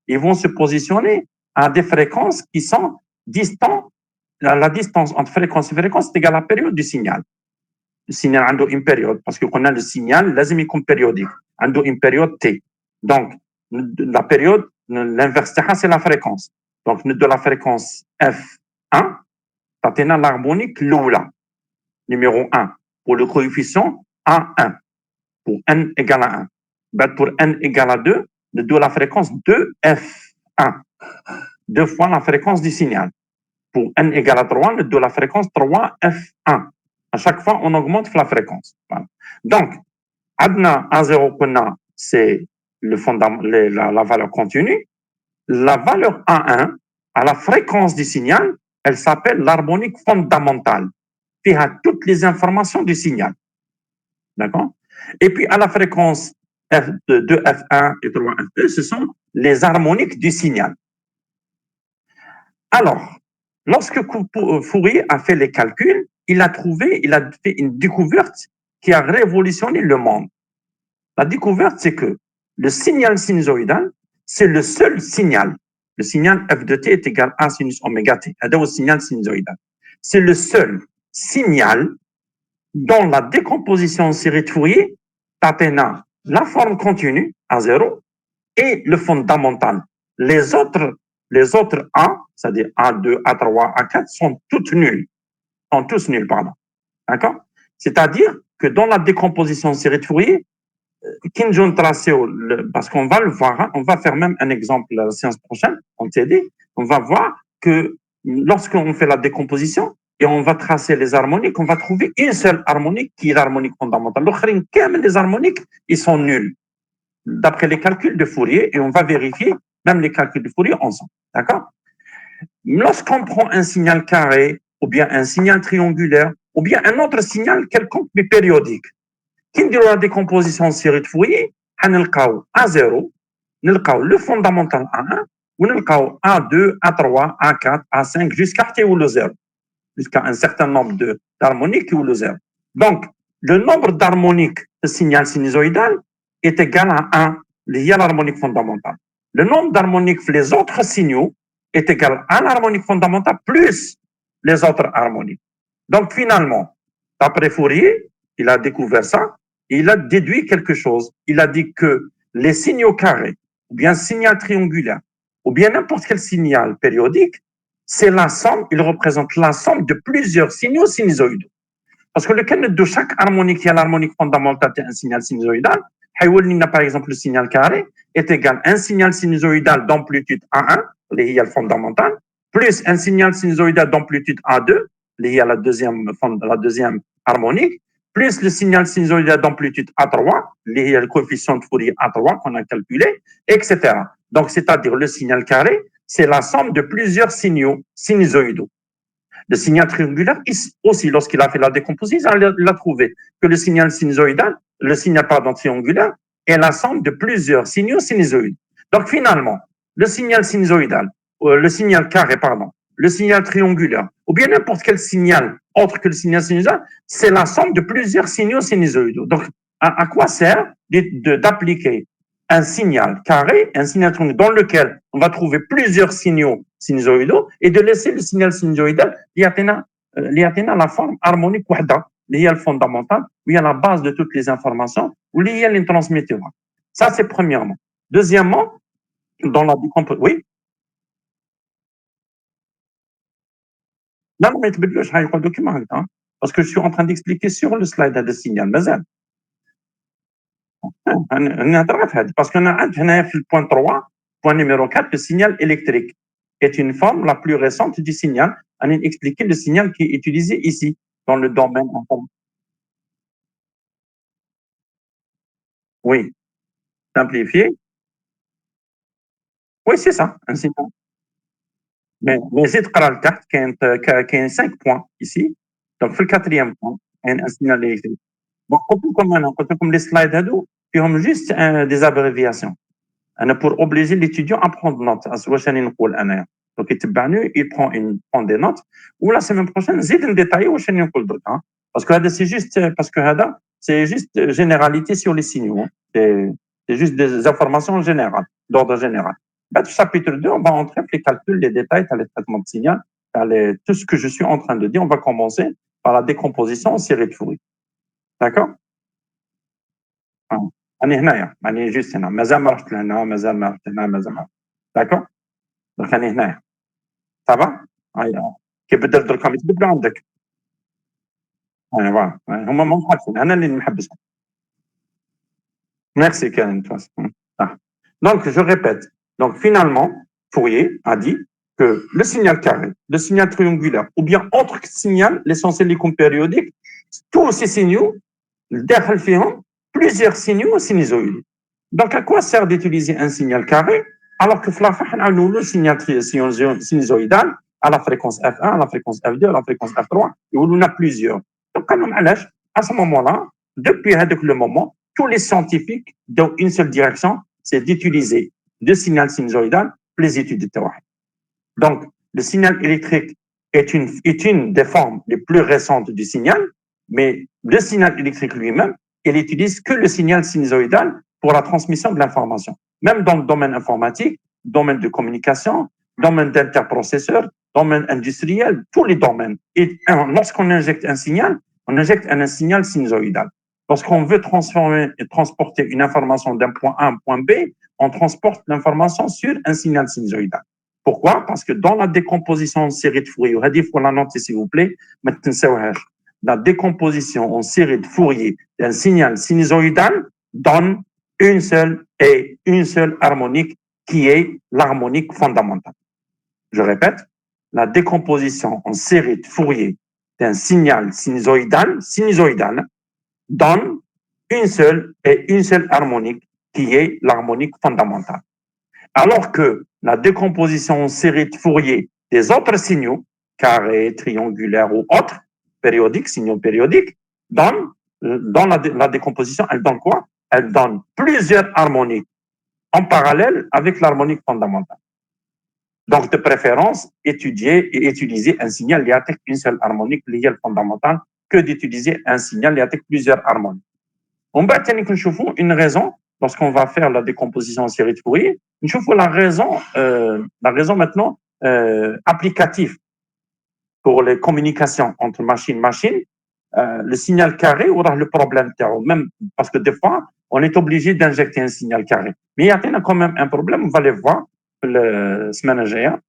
S3: ils vont se positionner à des fréquences qui sont distantes. La distance entre fréquence et fréquence est égale à la période du signal. Le signal a une période, parce qu'on a le signal, lazim est périodique. A une période T. Donc, la période, l'inverse, c'est la fréquence. Donc, de la fréquence F1, ça a l'harmonique l'oula, numéro 1, pour le coefficient A1, pour n égale à 1. Pour n égale à 2, de la fréquence 2F1, 2 fois la fréquence du signal. Pour n égale à 3, de la fréquence 3F1. À chaque fois, on augmente la fréquence. Voilà. Donc, Adna A0, c'est la valeur continue. La valeur A1, à la fréquence du signal, elle s'appelle l'harmonique fondamentale, qui a toutes les informations du signal. D'accord? Et puis, à la fréquence F2, F1 et 3, F2, ce sont les harmoniques du signal. Alors, lorsque Fourier a fait les calculs, il a fait une découverte qui a révolutionné le monde. La découverte, c'est que le signal sinusoïdal, c'est le seul signal. Le signal f de t est égal à sinus oméga t. C'est le signal sinusoïdal. C'est le seul signal dont la décomposition en série de Fourier t'atteint la forme continue à 0 et le fondamental. Les autres A, c'est-à-dire A2, A3, A4, sont tous nuls. D'accord? C'est-à-dire que dans la décomposition en série de Fourier, parce qu'on va le voir, on va faire même un exemple la séance prochaine, en TD, on va voir que lorsqu'on fait la décomposition et on va tracer les harmoniques, on va trouver une seule harmonique qui est l'harmonique fondamentale. Les harmoniques, ils sont nuls, d'après les calculs de Fourier, et on va vérifier même les calculs de Fourier ensemble. D'accord? Lorsqu'on prend un signal carré, ou bien un signal triangulaire, ou bien un autre signal quelconque mais périodique, qui نديروا la décomposition en série de Fourier, نلقاو A0, نلقاو le fondamental A1, ونلقاو A2, A3, A4, A5 jusqu'à le 0, jusqu'à un certain nombre d'harmoniques qui ou le 0. Donc, le nombre d'harmoniques de signal sinusoïdal est égal à 1, il y a l'harmonique fondamentale. Le nombre d'harmoniques les autres signaux est égal à l'harmonique fondamentale plus les autres harmoniques. Donc, finalement, d'après Fourier, il a découvert ça, il a déduit quelque chose. Il a dit que les signaux carrés, ou bien signal triangulaire, ou bien n'importe quel signal périodique, c'est la somme, il représente la somme de plusieurs signaux sinusoïdaux. Parce que lequel de chaque harmonique, qui a l'harmonique fondamentale d'un signal sinusoïdal, par exemple, le signal carré est égal à un signal sinusoïdal d'amplitude A1, il y a le fondamental, plus un signal sinusoïdal d'amplitude A2, il y a la deuxième harmonique, plus le signal sinusoïdal d'amplitude A3, il y a le coefficient de Fourier A3 qu'on a calculé, etc. Donc, c'est-à-dire le signal carré, c'est la somme de plusieurs signaux sinusoïdaux. Le signal triangulaire, aussi, lorsqu'il a fait la décomposition, il a trouvé que le signal sinusoïdal, triangulaire, est la somme de plusieurs signaux sinusoïdaux. Donc, finalement, le signal sinusoïdal, le signal carré, le signal triangulaire, ou bien n'importe quel signal autre que le signal sinusoïdal, c'est la somme de plusieurs signaux sinusoïdaux. Donc, à quoi sert d'appliquer un signal carré, un signal triangulaire dans lequel on va trouver plusieurs signaux sinusoïdaux et de laisser le signal sinusoïdal qui atteint la forme harmonique wahda, qui est le fondamental, où il y a la base de toutes les informations, où il y a les transmetteurs. Ça, c'est premièrement. Deuxièmement, dans la décomposition, oui. Non, mais parce que je suis en train d'expliquer sur le slide de signal. Parce qu'on a le point 3, point numéro 4, le signal électrique est une forme la plus récente du signal. On a expliqué le signal qui est utilisé ici, dans le domaine. Oui, simplifié. Oui, c'est ça, un signal. Mais c'est qu'il y a 5 points ici. Donc, le quatrième point, un signal électrique. Bon, comme les slides, ils ont juste des abréviations. Pour obliger l'étudiant à prendre note. Donc, il prend des notes. Ou la semaine prochaine, j'ai détaillé parce que c'est juste généralité sur les signaux. C'est juste des informations générales, d'ordre général. Chapitre 2, on va entrer les calculs, les détails, les traitements de signal, tout ce que je suis en train de dire. On va commencer par la décomposition en série de Fourier. D'accord? أنا هنايا يعني جيست هنا مازال ما رحت لهنا مازال ما داكور دونك أنا هنايا صافا كي بدلت الرقم يتبدلوا عندك فوالا هما ما محبسين أنا اللي محبسهم merci Karen donc je répète donc finalement Fourier a dit que le signal carré le signal triangulaire ou bien autre signal l'essentiel des périodiques tous ces signaux داخل فيهم plusieurs signaux sinusoïdaux. Donc, à quoi sert d'utiliser un signal carré alors que on a le signal sinusoïdal à la fréquence F1, à la fréquence F2, à la fréquence F3, et où on a plusieurs. Donc, à ce moment-là, depuis le moment, tous les scientifiques dans une seule direction, c'est d'utiliser le signal sinusoïdal pour les études de tawhid. Donc, le signal électrique est une des formes les plus récentes du signal, mais le signal électrique lui-même, il n'utilise que le signal sinusoïdal pour la transmission de l'information. Même dans le domaine informatique, domaine de communication, domaine d'interprocesseur, domaine industriel, tous les domaines. Et lorsqu'on injecte un signal, on injecte un signal sinusoïdal. Lorsqu'on veut transporter une information d'un point A à un point B, on transporte l'information sur un signal sinusoïdal. Pourquoi? Parce que dans la décomposition en série de Fourier, il faut la noter s'il vous plaît, la décomposition en série de Fourier d'un signal sinusoïdal donne une seule harmonique qui est l'harmonique fondamentale. Je répète, la décomposition en série de Fourier d'un signal sinusoïdal donne une seule harmonique qui est l'harmonique fondamentale. Alors que la décomposition en série de Fourier des autres signaux, carrés, triangulaires ou autres, périodiques, signaux périodiques, dans la décomposition, elle donne quoi? Elle donne plusieurs harmoniques en parallèle avec l'harmonique fondamentale. Donc, de préférence, étudier et utiliser un signal qui a une seule harmonique liée fondamentale que d'utiliser un signal qui a plusieurs harmoniques. On va tenir une raison, lorsqu'on va faire la décomposition en série de Fourier, la raison maintenant applicative pour les communications entre machine-machine, le signal carré aura le problème, même parce que des fois, on est obligé d'injecter un signal carré. Mais il y a quand même un problème, on va le voir la semaine GA,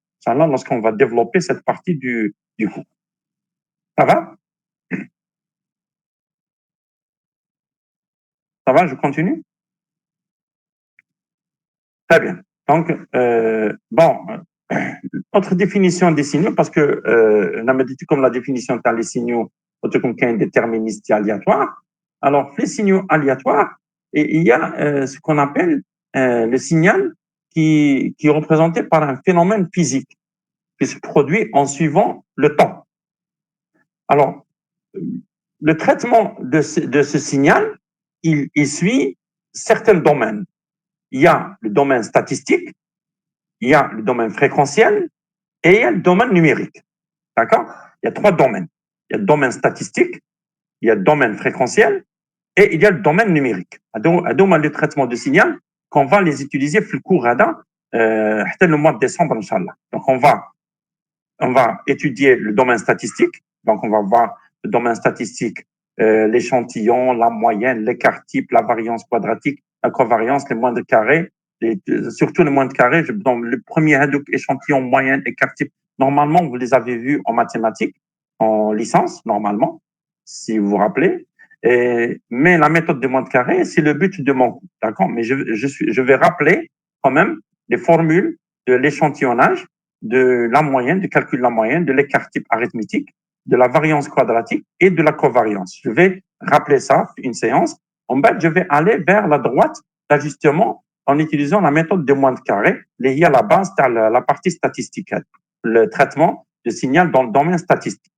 S3: lorsqu'on va développer cette partie du cours. Ça va? Ça va, je continue? Très bien. Donc, autre définition des signaux, parce que on a dit comme la définition dans les signaux, un déterministe aléatoire. Alors, les signaux aléatoires, et il y a ce qu'on appelle le signal qui est représenté par un phénomène physique qui se produit en suivant le temps. Alors, le traitement de ce signal, il suit certains domaines. Il y a le domaine statistique, il y a le domaine fréquentiel et il y a le domaine numérique. D'accord? Il y a 3 domaines. Il y a le domaine statistique, il y a le domaine fréquentiel et il y a le domaine numérique. Le traitement de signal qu'on va les utiliser le cours le mois de décembre, Inch'Allah. Donc, on va étudier le domaine statistique. Donc, on va voir le domaine statistique, l'échantillon, la moyenne, l'écart type, la variance quadratique, la covariance, les moindres carrés, surtout les moindres carrés. Dans le premier échantillon, moyenne, écart type, normalement, vous les avez vus en mathématiques, en licence, normalement, si vous vous rappelez. Mais la méthode des moindres carrés, c'est le but de mon cours. D'accord? Mais je vais rappeler quand même les formules de l'échantillonnage, de la moyenne, du calcul de la moyenne, de l'écart type arithmétique, de la variance quadratique et de la covariance. Je vais rappeler ça, une séance. En bas, je vais aller vers la droite d'ajustement en utilisant la méthode des moindres carrés, liée à la base de la partie statistique, le traitement de signal dans le domaine statistique.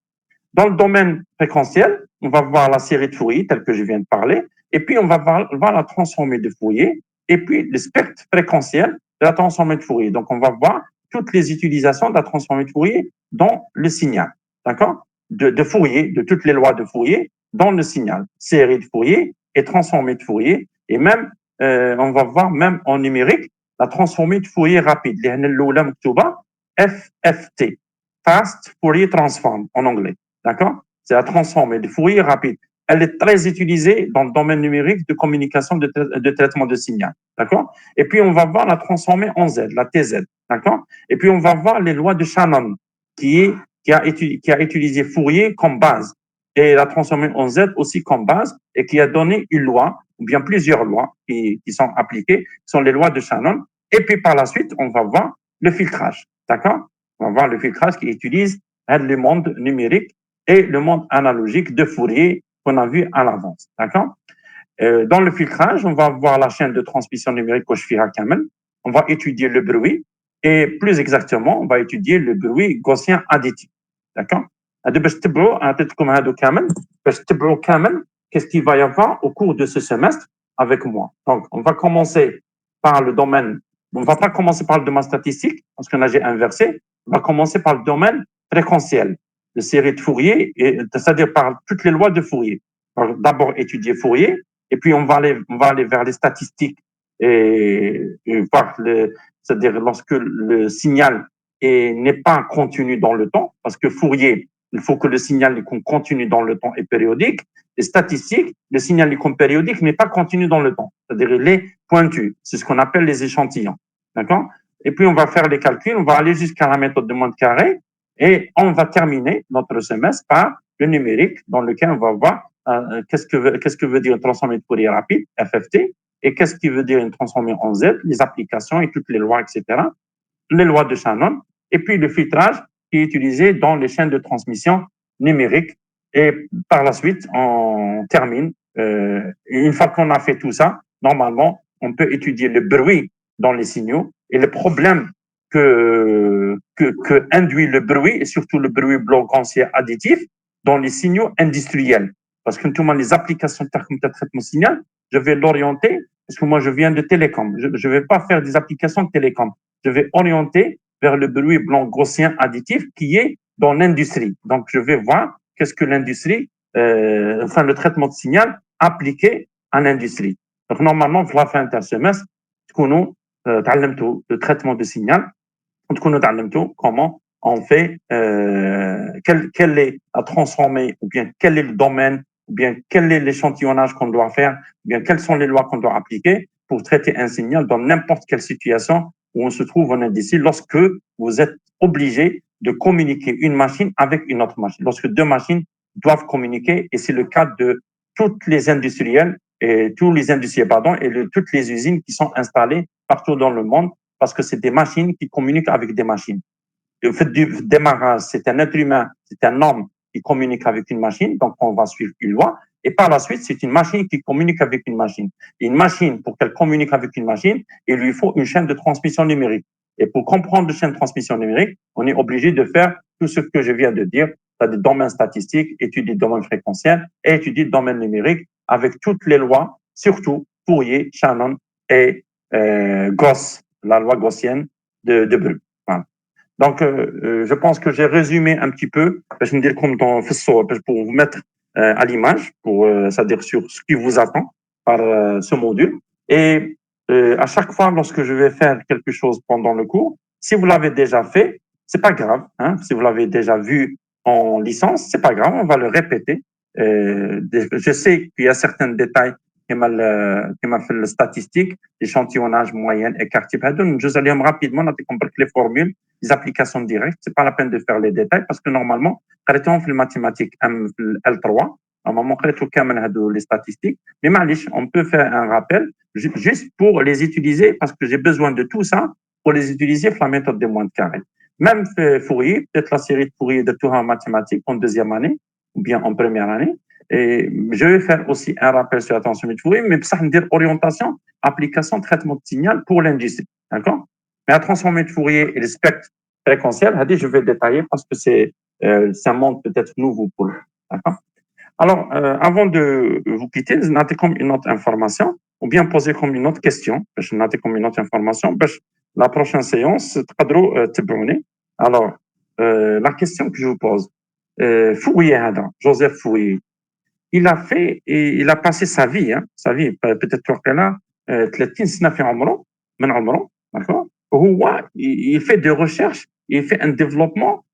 S3: Dans le domaine fréquentiel, on va voir la série de Fourier, telle que je viens de parler, et puis on va voir la transformée de Fourier, et puis le spectre fréquentiel de la transformée de Fourier. Donc, on va voir toutes les utilisations de la transformée de Fourier dans le signal. D'accord? De Fourier, de toutes les lois de Fourier dans le signal. Série de Fourier et transformée de Fourier. Et même, on va voir même en numérique, la transformée de Fourier rapide. FFT. Fast Fourier Transform en anglais. D'accord? C'est la transformée de Fourier rapide. Elle est très utilisée dans le domaine numérique de communication de traitement de signal. D'accord? Et puis, on va voir la transformée en Z, la TZ. D'accord? Et puis, on va voir les lois de Shannon qui a utilisé Fourier comme base et la transformée en Z aussi comme base et qui a donné une loi ou bien plusieurs lois qui sont appliquées, qui sont les lois de Shannon. Et puis, par la suite, on va voir le filtrage. D'accord? On va voir le filtrage qui utilise le monde numérique et le monde analogique de Fourier qu'on a vu à l'avance. D'accord? Dans le filtrage, on va voir la chaîne de transmission numérique Koshfira-Kamel. On va étudier le bruit et plus exactement, on va étudier le bruit gaussien additif. D'accord? Qu'est-ce qu'il va y avoir au cours de ce semestre? avec moi. Donc, on va commencer par le domaine, on ne va pas commencer par le domaine statistique, parce que là, j'ai inversé. On va commencer par le domaine fréquentiel, de série de Fourier, c'est-à-dire par toutes les lois de Fourier. D'abord étudier Fourier, et puis on va aller vers les statistiques et voir c'est-à-dire lorsque le signal n'est pas continu dans le temps, parce que Fourier, il faut que le signal continue dans le temps et périodique. Les statistiques, le signal périodique n'est pas continu dans le temps, c'est-à-dire il est pointu. C'est ce qu'on appelle les échantillons. D'accord? Et puis on va faire les calculs, on va aller jusqu'à la méthode de monde carré et on va terminer notre semestre par le numérique dans lequel on va voir qu'est-ce que veut dire une transformée de Fourier rapide, FFT, et qu'est-ce qui veut dire une transformée en Z, les applications et toutes les lois, etc. Les lois de Shannon, et puis le filtrage qui est utilisé dans les chaînes de transmission numérique. Et par la suite, on termine. Une fois qu'on a fait tout ça, normalement, on peut étudier le bruit dans les signaux et le problème que induit le bruit, et surtout le bruit blanc-gancien additif, dans les signaux industriels. Parce que tout le monde, les applications de traitement signal, je vais l'orienter, parce que moi, je viens de télécom. Je ne vais pas faire des applications de télécom. Je vais orienter vers le bruit blanc-gaussien additif qui est dans l'industrie. Donc, je vais voir qu'est-ce que l'industrie, le traitement de signal appliqué à l'industrie. Donc, normalement, à la fin de semestre, nous le traitement de signal, comment on fait, quelle est la transformée, ou bien quel est le domaine, ou bien quel est l'échantillonnage qu'on doit faire, ou bien quelles sont les lois qu'on doit appliquer pour traiter un signal dans n'importe quelle situation où on se trouve en industrie lorsque vous êtes obligé de communiquer une machine avec une autre machine, lorsque deux machines doivent communiquer, et c'est le cas de toutes les industriels et tous les industriels, et toutes les usines qui sont installées partout dans le monde, parce que c'est des machines qui communiquent avec des machines. Le fait du démarrage, c'est un être humain, c'est un homme qui communique avec une machine, donc on va suivre une loi. Et par la suite, c'est une machine qui communique avec une machine. Et une machine, pour qu'elle communique avec une machine, il lui faut une chaîne de transmission numérique. Et pour comprendre la chaîne de transmission numérique, on est obligé de faire tout ce que je viens de dire, c'est-à-dire domaine statistique, étudier le domaine fréquentiel et étudier le domaine numérique avec toutes les lois, surtout Fourier, Shannon et Gauss, la loi gaussienne de Bruch. Voilà. Donc, je pense que j'ai résumé un petit peu, je me dire comme dans pour vous mettre à l'image, c'est-à-dire sur ce qui vous attend par ce module. Et à chaque fois, lorsque je vais faire quelque chose pendant le cours, si vous l'avez déjà fait, c'est pas grave. Hein, si vous l'avez déjà vu en licence, c'est pas grave, on va le répéter. Je sais qu'il y a certains détails qui m'a fait le statistique, l'échantillonnage moyen, écart type. Je vais aller rapidement, les formules, les applications directes. C'est pas la peine de faire les détails parce que normalement, quand on fait les mathématiques L3, normalement, les statistiques. Mais معليش, on peut faire un rappel juste pour les utiliser parce que j'ai besoin de tout ça pour les utiliser pour la méthode des moins de carré. Même Fourier, peut-être la série de Fourier de tout en mathématiques en deuxième année ou bien en première année. Et je vais faire aussi un rappel sur la transformée de Fourier, mais ça veut dire orientation, application, traitement de signal pour l'industrie. D'accord? Mais la transformée de Fourier et le spectre fréquentiel, je vais détailler parce que c'est un monde peut-être nouveau pour vous. D'accord? Alors, avant de vous quitter, je note comme une autre information, ou bien poser comme une autre question. Je note comme une autre information. La prochaine séance, alors, la question que je vous pose, Fourier, Joseph Fourier, il a passé sa vie, peut-être qu'elle a 30 سنة في عمره, من عمره, d'accord? Il fait des recherches, il fait un développement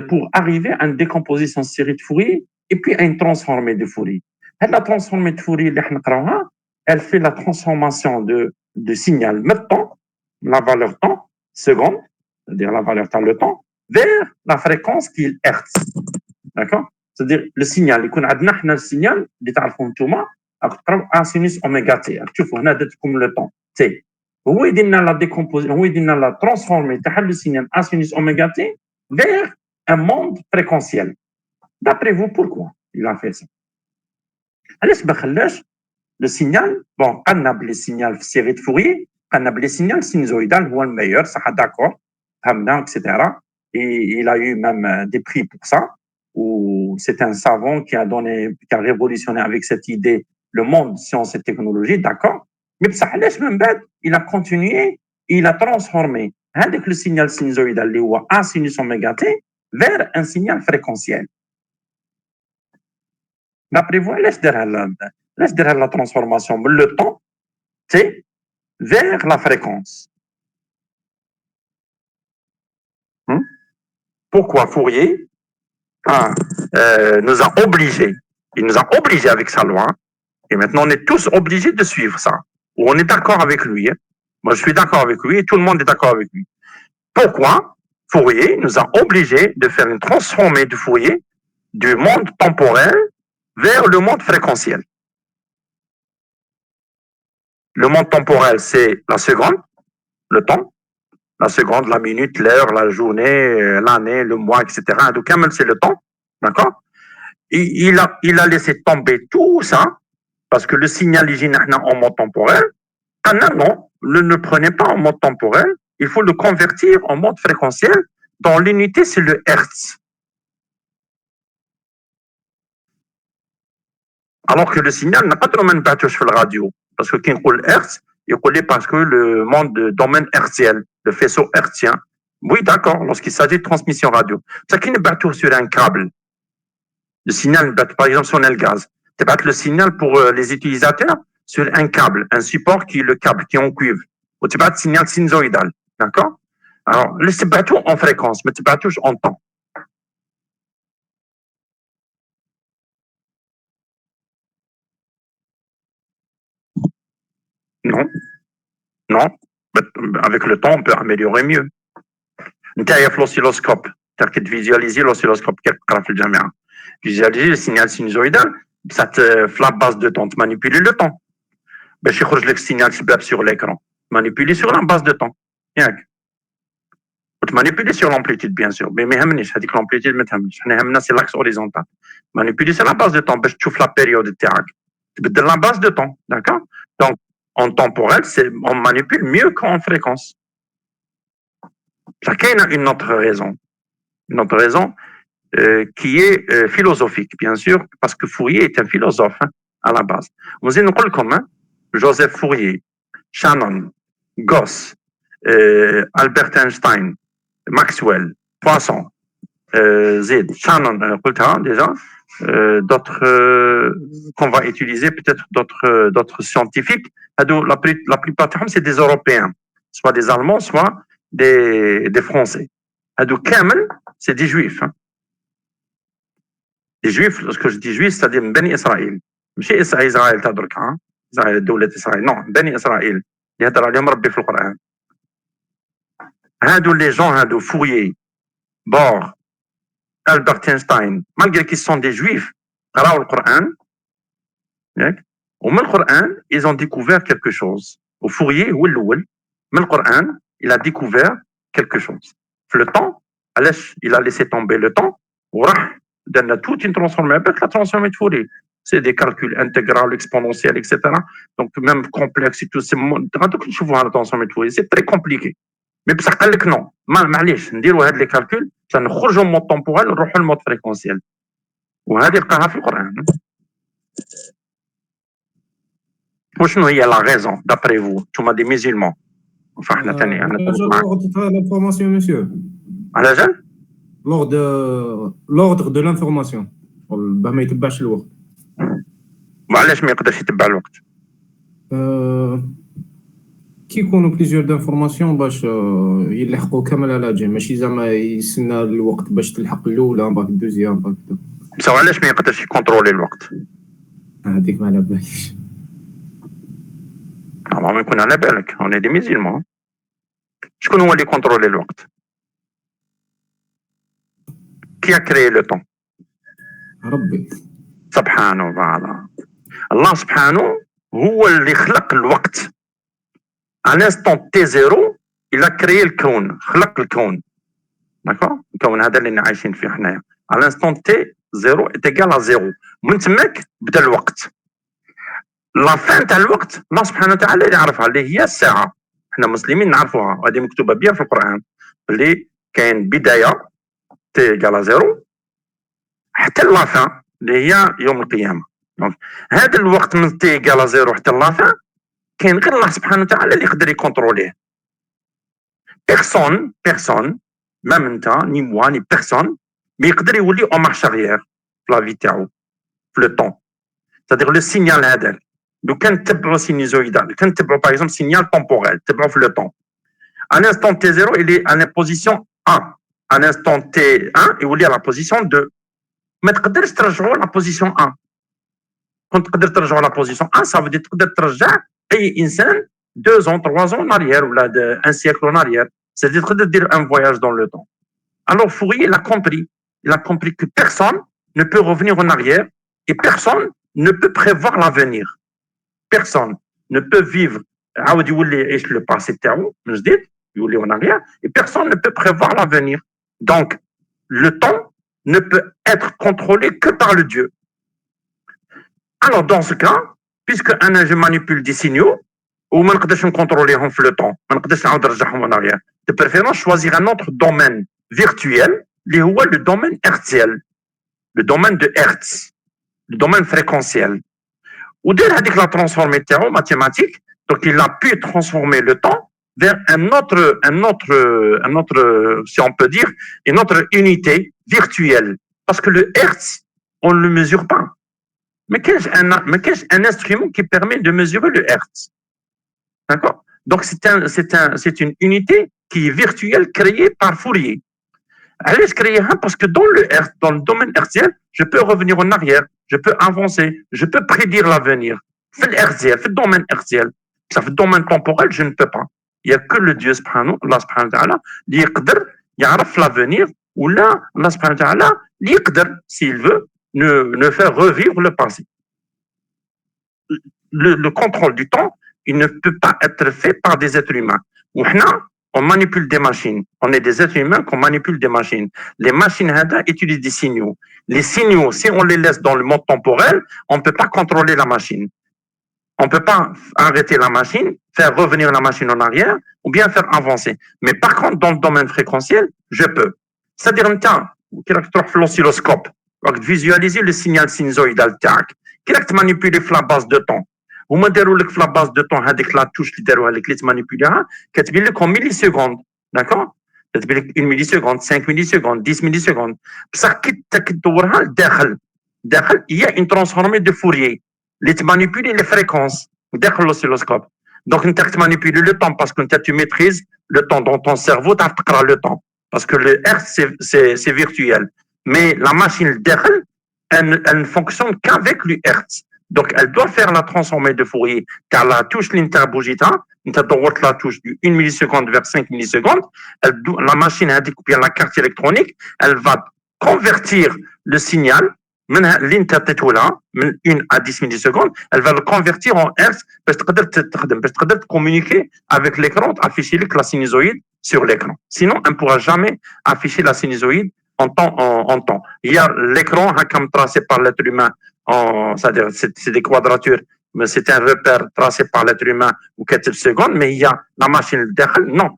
S3: pour arriver à une décomposition de série de Fourier et puis à une transformée de Fourier. La transformée de Fourier, elle fait la transformation de signal maintenant, la valeur temps, seconde, c'est-à-dire la valeur temps, le temps, vers la fréquence qui est Hertz. D'accord? C'est-à-dire le signal, يكون عندنا حنا السينيال اللي تعرفوه نتوما راك تقراو ا سينوس اوميغا تي، راك تشوفوا هنا درتكم لو طون تي، هو يدير لنا لا ديكومبوزي، هو يدير لنا لا ترانسفورمي تاع لو سينيال ا سينوس اوميغا تي vers un monde fréquentiel. D'après vous, pourquoi il a fait ça? علاش ما خلاش لو سينيال قنب لي سينيال في السيري د فوريي، قنب لي سينيال سينوزويدال هو الميور، صح داكور فهمنا اكسيتيرا. Et il a eu même des prix pour ça, où c'est un savant qui a révolutionné avec cette idée le monde sciences et technologies, d'accord, mais il a continué, il a transformé le signal sinusoïdal اللي هو A sinus oméga t vers un signal fréquentiel. D'après vous, laisse derrière la transformation le temps t vers la fréquence. Pourquoi Fourier nous a obligés, il nous a obligés avec sa loi, et maintenant on est tous obligés de suivre ça. Ou on est d'accord avec lui. Moi je suis d'accord avec lui et tout le monde est d'accord avec lui. Pourquoi Fourier nous a obligés de faire une transformée de Fourier du monde temporel vers le monde fréquentiel. Le monde temporel, c'est la seconde, le temps, la seconde, la minute, l'heure, la journée, l'année, le mois, etc. Donc, c'est le temps, d'accord? Il a laissé tomber tout ça, parce que le signal est en mode temporel. Non, ne prenez pas en mode temporel, il faut le convertir en mode fréquentiel, dont l'unité, c'est le Hertz. Alors que le signal n'a pas de domaine batouche sur la radio. Parce que quand on dit Hertz, il connaît parce que le monde de domaine hertziel, le faisceau hertzien. Oui, d'accord, lorsqu'il s'agit de transmission radio. Ça qui ne bat sur un câble. Le signal ne bat, par exemple, sur le gaz. Tu bats le signal pour les utilisateurs sur un câble, un support qui est le câble, qui est en cuivre. Ou tu bats le signal sinusoïdal. D'accord? Alors, c'est battu en fréquence, mais tu bats en temps. Non. Non. Avec le temps, on peut améliorer mieux. Tu as l'oscilloscope. Tu as visualiser l'oscilloscope. Visualiser le signal sinusoïdal. Ça te fait la base de temps. Tu manipules le temps. باش يخرج لك signal sur l'écran. Manipuler sur la base de temps. Manipuler sur l'amplitude, bien sûr. Mais l'amplitude, c'est l'axe horizontal. Manipuler sur la base de temps. Tu trouves la période de la base de temps. D'accord? Donc, en temporel, on manipule mieux qu'en fréquence. Chacun a une autre raison. Une autre raison qui est philosophique, bien sûr, parce que Fourier est un philosophe à la base. Vous avez dit comme Joseph Fourier, Shannon, Gauss, Albert Einstein, Maxwell, Poisson, Zed, Shannon, déjà, d'autres qu'on va utiliser, peut-être d'autres scientifiques. La plupart c'est des Européens, soit des Allemands, soit des Français. Kamel, c'est des Juifs. Les Juifs, lorsque je dis Juifs, c'est-à-dire Beni Israël. ماشي إسرائيل تدرك إسرائيل دولة إسرائيل. Non, بني إسرائيل. يهضر عليهم ربي في القرآن. هادو les gens هادو Fourier, Bohr, Albert Einstein, malgré qu'ils sont des Juifs, قراوا القرآن. ومن القرآن, ils ont découvert quelque chose. Au Fourier, هو الأول, من القرآن, il a découvert quelque chose. Le temps, il a laissé tomber le temps, وراح donne toute une transformation avec la transformation de Fourier. C'est des calculs intégrales, exponentiels, etc. Donc, même complexe et tout, c'est très compliqué. Mais ça قال لك non. معليش نديروا هاد les calculs, ça نخرجوا من mode temporel ونروحوا للمود فريكونسيال. وهذه لقاها في القرآن. وشنو هي la raison d'après vous? انتوما des musulmans. Enfin, احنا ثاني
S5: l'information, monsieur.
S3: على جال؟
S5: L'ordre de l'information. باه ما يتبعش الوقت.
S3: وعلاش ما يقدرش يتبع الوقت؟
S5: كي يكونوا بليزيور دانفورماسيون باش يلحقوا كامل على جال، ماشي زعما يستنى الوقت باش تلحق الاولى باك الدوزيام باك.
S3: بصح علاش ما يقدرش يكونترولي الوقت؟
S5: هذيك ما على باليش.
S3: ما يكون على بالك، اوني دي ميزيلمون. شكون هو اللي كونترولي الوقت؟ كي كريي لو طون؟
S5: ربي
S3: سبحانه وتعالى. الله سبحانه هو اللي خلق الوقت. à l'instant T0 il a créé الكون، خلق الكون. داكور؟ الكون هذا اللي عايشين فيه حنايا. à l'instant T0 est égal à 0. من تماك بدا الوقت. لا فان تاع الوقت الله سبحانه وتعالى اللي يعرفها، اللي هي الساعة. احنا مسلمين نعرفوها، وهذه مكتوبة بها في القرآن، اللي كاين بداية T égal à 0 حتى لا فان اللي هي يوم القيامة. دونك هذا الوقت من تي ايكال 0 حتى لافان كاين غير الله سبحانه وتعالى اللي يقدر يكونتروليه. بيرسون ميم انت ني موا ني بيرسون ما يقدر يولي او مارش اريير في لا في تاعو في لو طون. c'est-à-dire لو سينيال هذاك لو كان تبعوا سينيزويدال كان تبعوا باغ اكزومبل سينيال تمبوريل تبعوا في لو طون à l'instant t0 il est à la position 1 à l'instant t1 يولي à la position 2 ما تقدرش ترجعوا la position 1 كنت تقدر ترجعوا la position 1 ça veut dire تقدر ترجع اي انسان 2 ans 3 ans en arrière ولا un siècle en arrière c'est-à-dire تقدر دير un voyage dans le temps. Alors Fourier il a compris que personne ne peut revenir en arrière et personne ne peut prévoir l'avenir. Personne ne peut vivre عاود يولي يعيش le passé تاعو من جديد يولي en arrière et personne ne peut prévoir l'avenir. Donc le temps ne peut être contrôlé que par le Dieu. Alors dans ce cas, puisque je manipule des signaux وما نقدرش نكونتروليهم في لو طون ما نقدرش نعاود نرجعهم en arrière, de préférence choisir un autre domaine virtuel اللي هو le domaine hertziel, le domaine de Hertz, le domaine fréquentiel. ودير هذيك لا ترانسفورمي تاعو mathématique, donc il a pu transformer le temps vers un autre, si on peut dire, une autre unité virtuelle. Parce que le Hertz, on ne le mesure pas. Mais qu'est-ce un instrument qui permet de mesurer le Hertz? D'accord? Donc c'est une unité qui est virtuelle créée par Fourier. Allez, je crée parce que dans le domaine hertzien, je peux revenir en arrière, je peux avancer, je peux prédire l'avenir. Fait le domaine hertzien. Ça fait le domaine temporel, je ne peux pas. Il n'y a que le Dieu subhanahu wa ta'ala qui يقدر يعرف l'avenir ou là Allah subhanahu wa ta'ala qui يقدر s'il veut ne faire revivre le passé. Le contrôle du temps, il ne peut pas être fait par des êtres humains. On manipule des machines. On est des êtres humains qu'on manipule des machines. Les machines utilisent des signaux. Les signaux, si on les laisse dans le monde temporel, on ne peut pas contrôler la machine. On ne peut pas arrêter la machine, faire revenir la machine en arrière ou bien faire avancer. Mais par contre, dans le domaine fréquentiel, je peux. C'est-à-dire, tu l'oscilloscope, visualiser le signal sinusoïdal. Tu manipuler la base de temps. هما داروا لك في لا باز دو طون هذيك لا توش اللي داروها لك اللي تمانيبيليها كتبين لك ميلي سكوند داكور كتبين لك 1 ميلي سكوند 5 ميلي سكوند 10 ميلي سكوند بصح كي تدورها لداخل هي اون ترانسفورمي دو فوريي اللي تمانيبيلي لي فريكونس داخل لوسيلوسكوب دونك انت تمانيبيلي لو طون باسكو انت tu maîtrises le temps dans ton cerveau تعرف تقرا لو طون باسكو لو hertz c'est virtuel mais la machine لداخل elle ne fonctionne qu'avec le hertz. Donc, elle doit faire la transformée de Fourier car la touche l'interbogita, la touche du 1 milliseconde vers 5 millisecondes, la machine, bien la carte électronique, elle va convertir le signal, من 1 à 10 millisecondes, elle va le convertir en hertz باش تقدر communiquer avec l'écran, afficher la sinusoïde sur l'écran. Sinon, elle ne pourra jamais afficher la sinusoïde en temps. Il y a l'écran comme tracé par l'être humain, c'est-à-dire c'est des quadratures, mais c'est un repère tracé par l'être humain ou quelques secondes, mais il y a la machine non,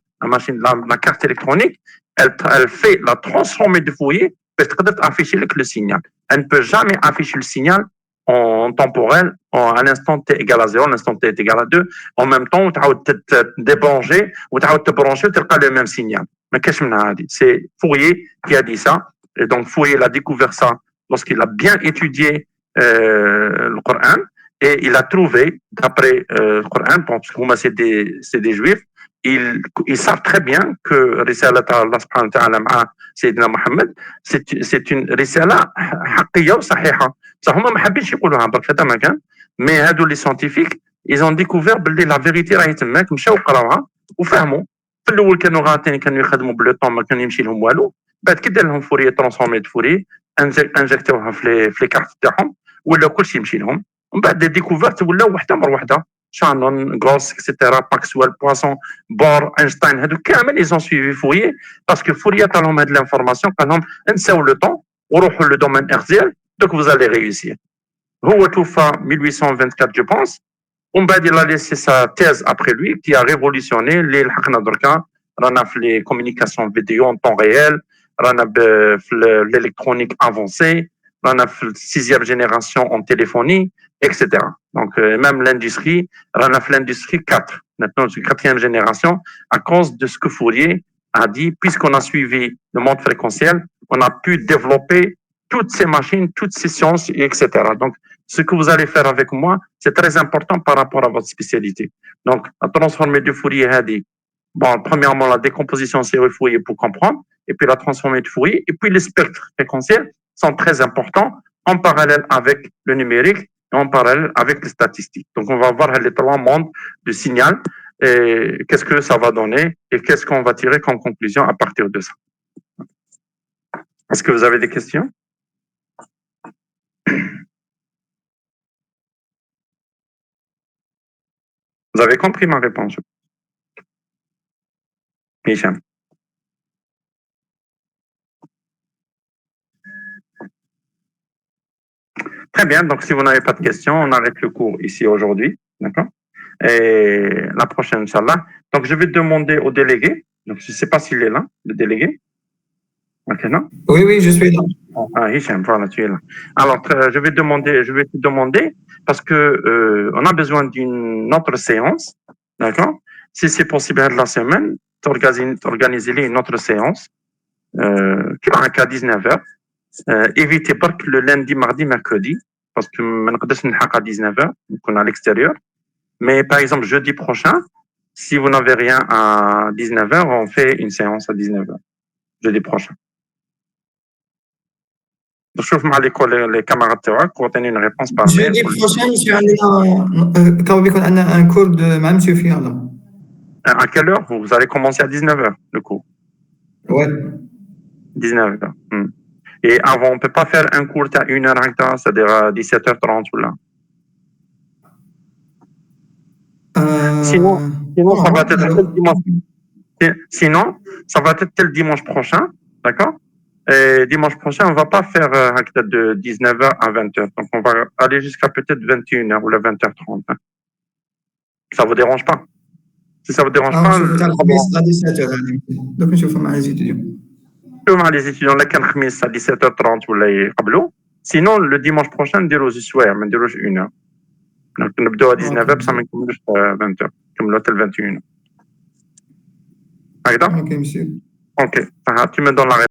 S3: la carte électronique, elle fait la transformée de Fourier pour afficher le signal. Elle ne peut jamais afficher le signal en temporel, à l'instant t égale à 0, à l'instant t est égal à 2, en même temps, tu vas te débrancher ou tu vas te brancher, tu as le même signal. Mais qu'est-ce que je dis? C'est Fourier qui a dit ça, et donc Fourier a découvert ça lorsqu'il a bien étudié le Coran, et il a trouvé, d'après le Coran, parce que c'est des juifs, ils savent très bien que Risala Allah subhanahu wa ta'ala ma'a Sayyidina Muhammad, c'est une Risala حقية وصحيحة. صح هما ما حابينش يقولوها برك هذا ما كان، mais هادو les scientifiques, ils ont découvert بلي la vérité راهي تماك، مشاو قراوها وفهموا. في الاول كانوا غالطين، كانوا يخدموا بلو طون ما كان يمشي لهم والو، بعد كي دار لهم فوري ترانسفورمي دو فوري انجكتوها في لي كارت تاعهم ولا كلشي يمشي لهم، ومن بعد ديكوفرت ولاو وحده مره وحده، شانون غروس اكسيتيرا باكسويل بواسون بور اينشتاين هادو كامل ايزون سويفي فوري باسكو فوري عطا لهم هاد لانفورماسيون، قال لهم انساو لو طون وروحوا لو دومين ارتزيال دوك vous allez réussir. هو توفى 1824 جو بونس، ومن بعد il a laissé sa thèse après lui qui a révolutionné اللي لحقنا دركا رانا في لي كومونيكاسيون فيديو en temps réel، رانا في l'électronique avancée، on a la 6e génération en téléphonie, etc. Donc, même l'industrie, on a fait l'industrie 4. Maintenant, c'est 4e génération à cause de ce que Fourier a dit, puisqu'on a suivi le monde fréquentiel, on a pu développer toutes ces machines, toutes ces sciences, etc. Donc, ce que vous allez faire avec moi, c'est très important par rapport à votre spécialité. Donc, la transformée de Fourier a dit, bon, premièrement, la décomposition série Fourier pour comprendre, et puis la transformée de Fourier, et puis les spectres fréquentiels sont très importants en parallèle avec le numérique et en parallèle avec les statistiques. Donc, on va voir les 3 mondes de signal et qu'est-ce que ça va donner et qu'est-ce qu'on va tirer comme conclusion à partir de ça. Est-ce que vous avez des questions? Vous avez compris ma réponse? Hicham. Très bien, donc si vous n'avez pas de questions, on arrête le cours ici aujourd'hui, d'accord? Et la prochaine, Inch'Allah. Donc, je vais demander au délégué, donc je ne sais pas s'il est là, le délégué. Ok, non?
S4: Oui, oui, je suis là.
S3: Ah, Hicham, voilà, tu es là. Alors, je vais te demander, parce que on a besoin d'une autre séance, d'accord? Si c'est possible de la semaine, organiser une autre séance, qui va à 19h. Évitez pas que le lundi, mardi, mercredi, parce que maintenant, à 19h, on est à l'extérieur. Mais par exemple, jeudi prochain, si vous n'avez rien à 19h, on fait une séance à 19h, jeudi prochain. Je vais avec les camarades pour obtenir une réponse par mail.
S4: Jeudi prochain, monsieur, on a un cours de M. Fiala.
S3: À quelle heure? Vous allez commencer à 19h, le cours?
S4: Ouais.
S3: 19h. Et avant, on ne peut pas faire un cours à 1h, c'est-à-dire à 17h30 ou là. Sinon, ça va être tel dimanche. Sinon, ça va être tel dimanche prochain, d'accord? Et dimanche prochain, on ne va pas faire de 19h à 20h. Donc, on va aller jusqu'à peut-être 21h ou la 20h30. Hein. Ça ne vous dérange pas? Si ça ne vous dérange pas...
S4: à 17h. Donc, je fais les étudiants.
S3: Les étudiants, à 17h30 ou les câbleaux. Sinon, le dimanche prochain, on déroge le soir, on déroge 1h. Donc, on va à 19h, ça m'écoute jusqu'à 20h, comme l'hôtel 21h.
S4: Ok, monsieur.
S3: Ok, tu me donnes la réponse.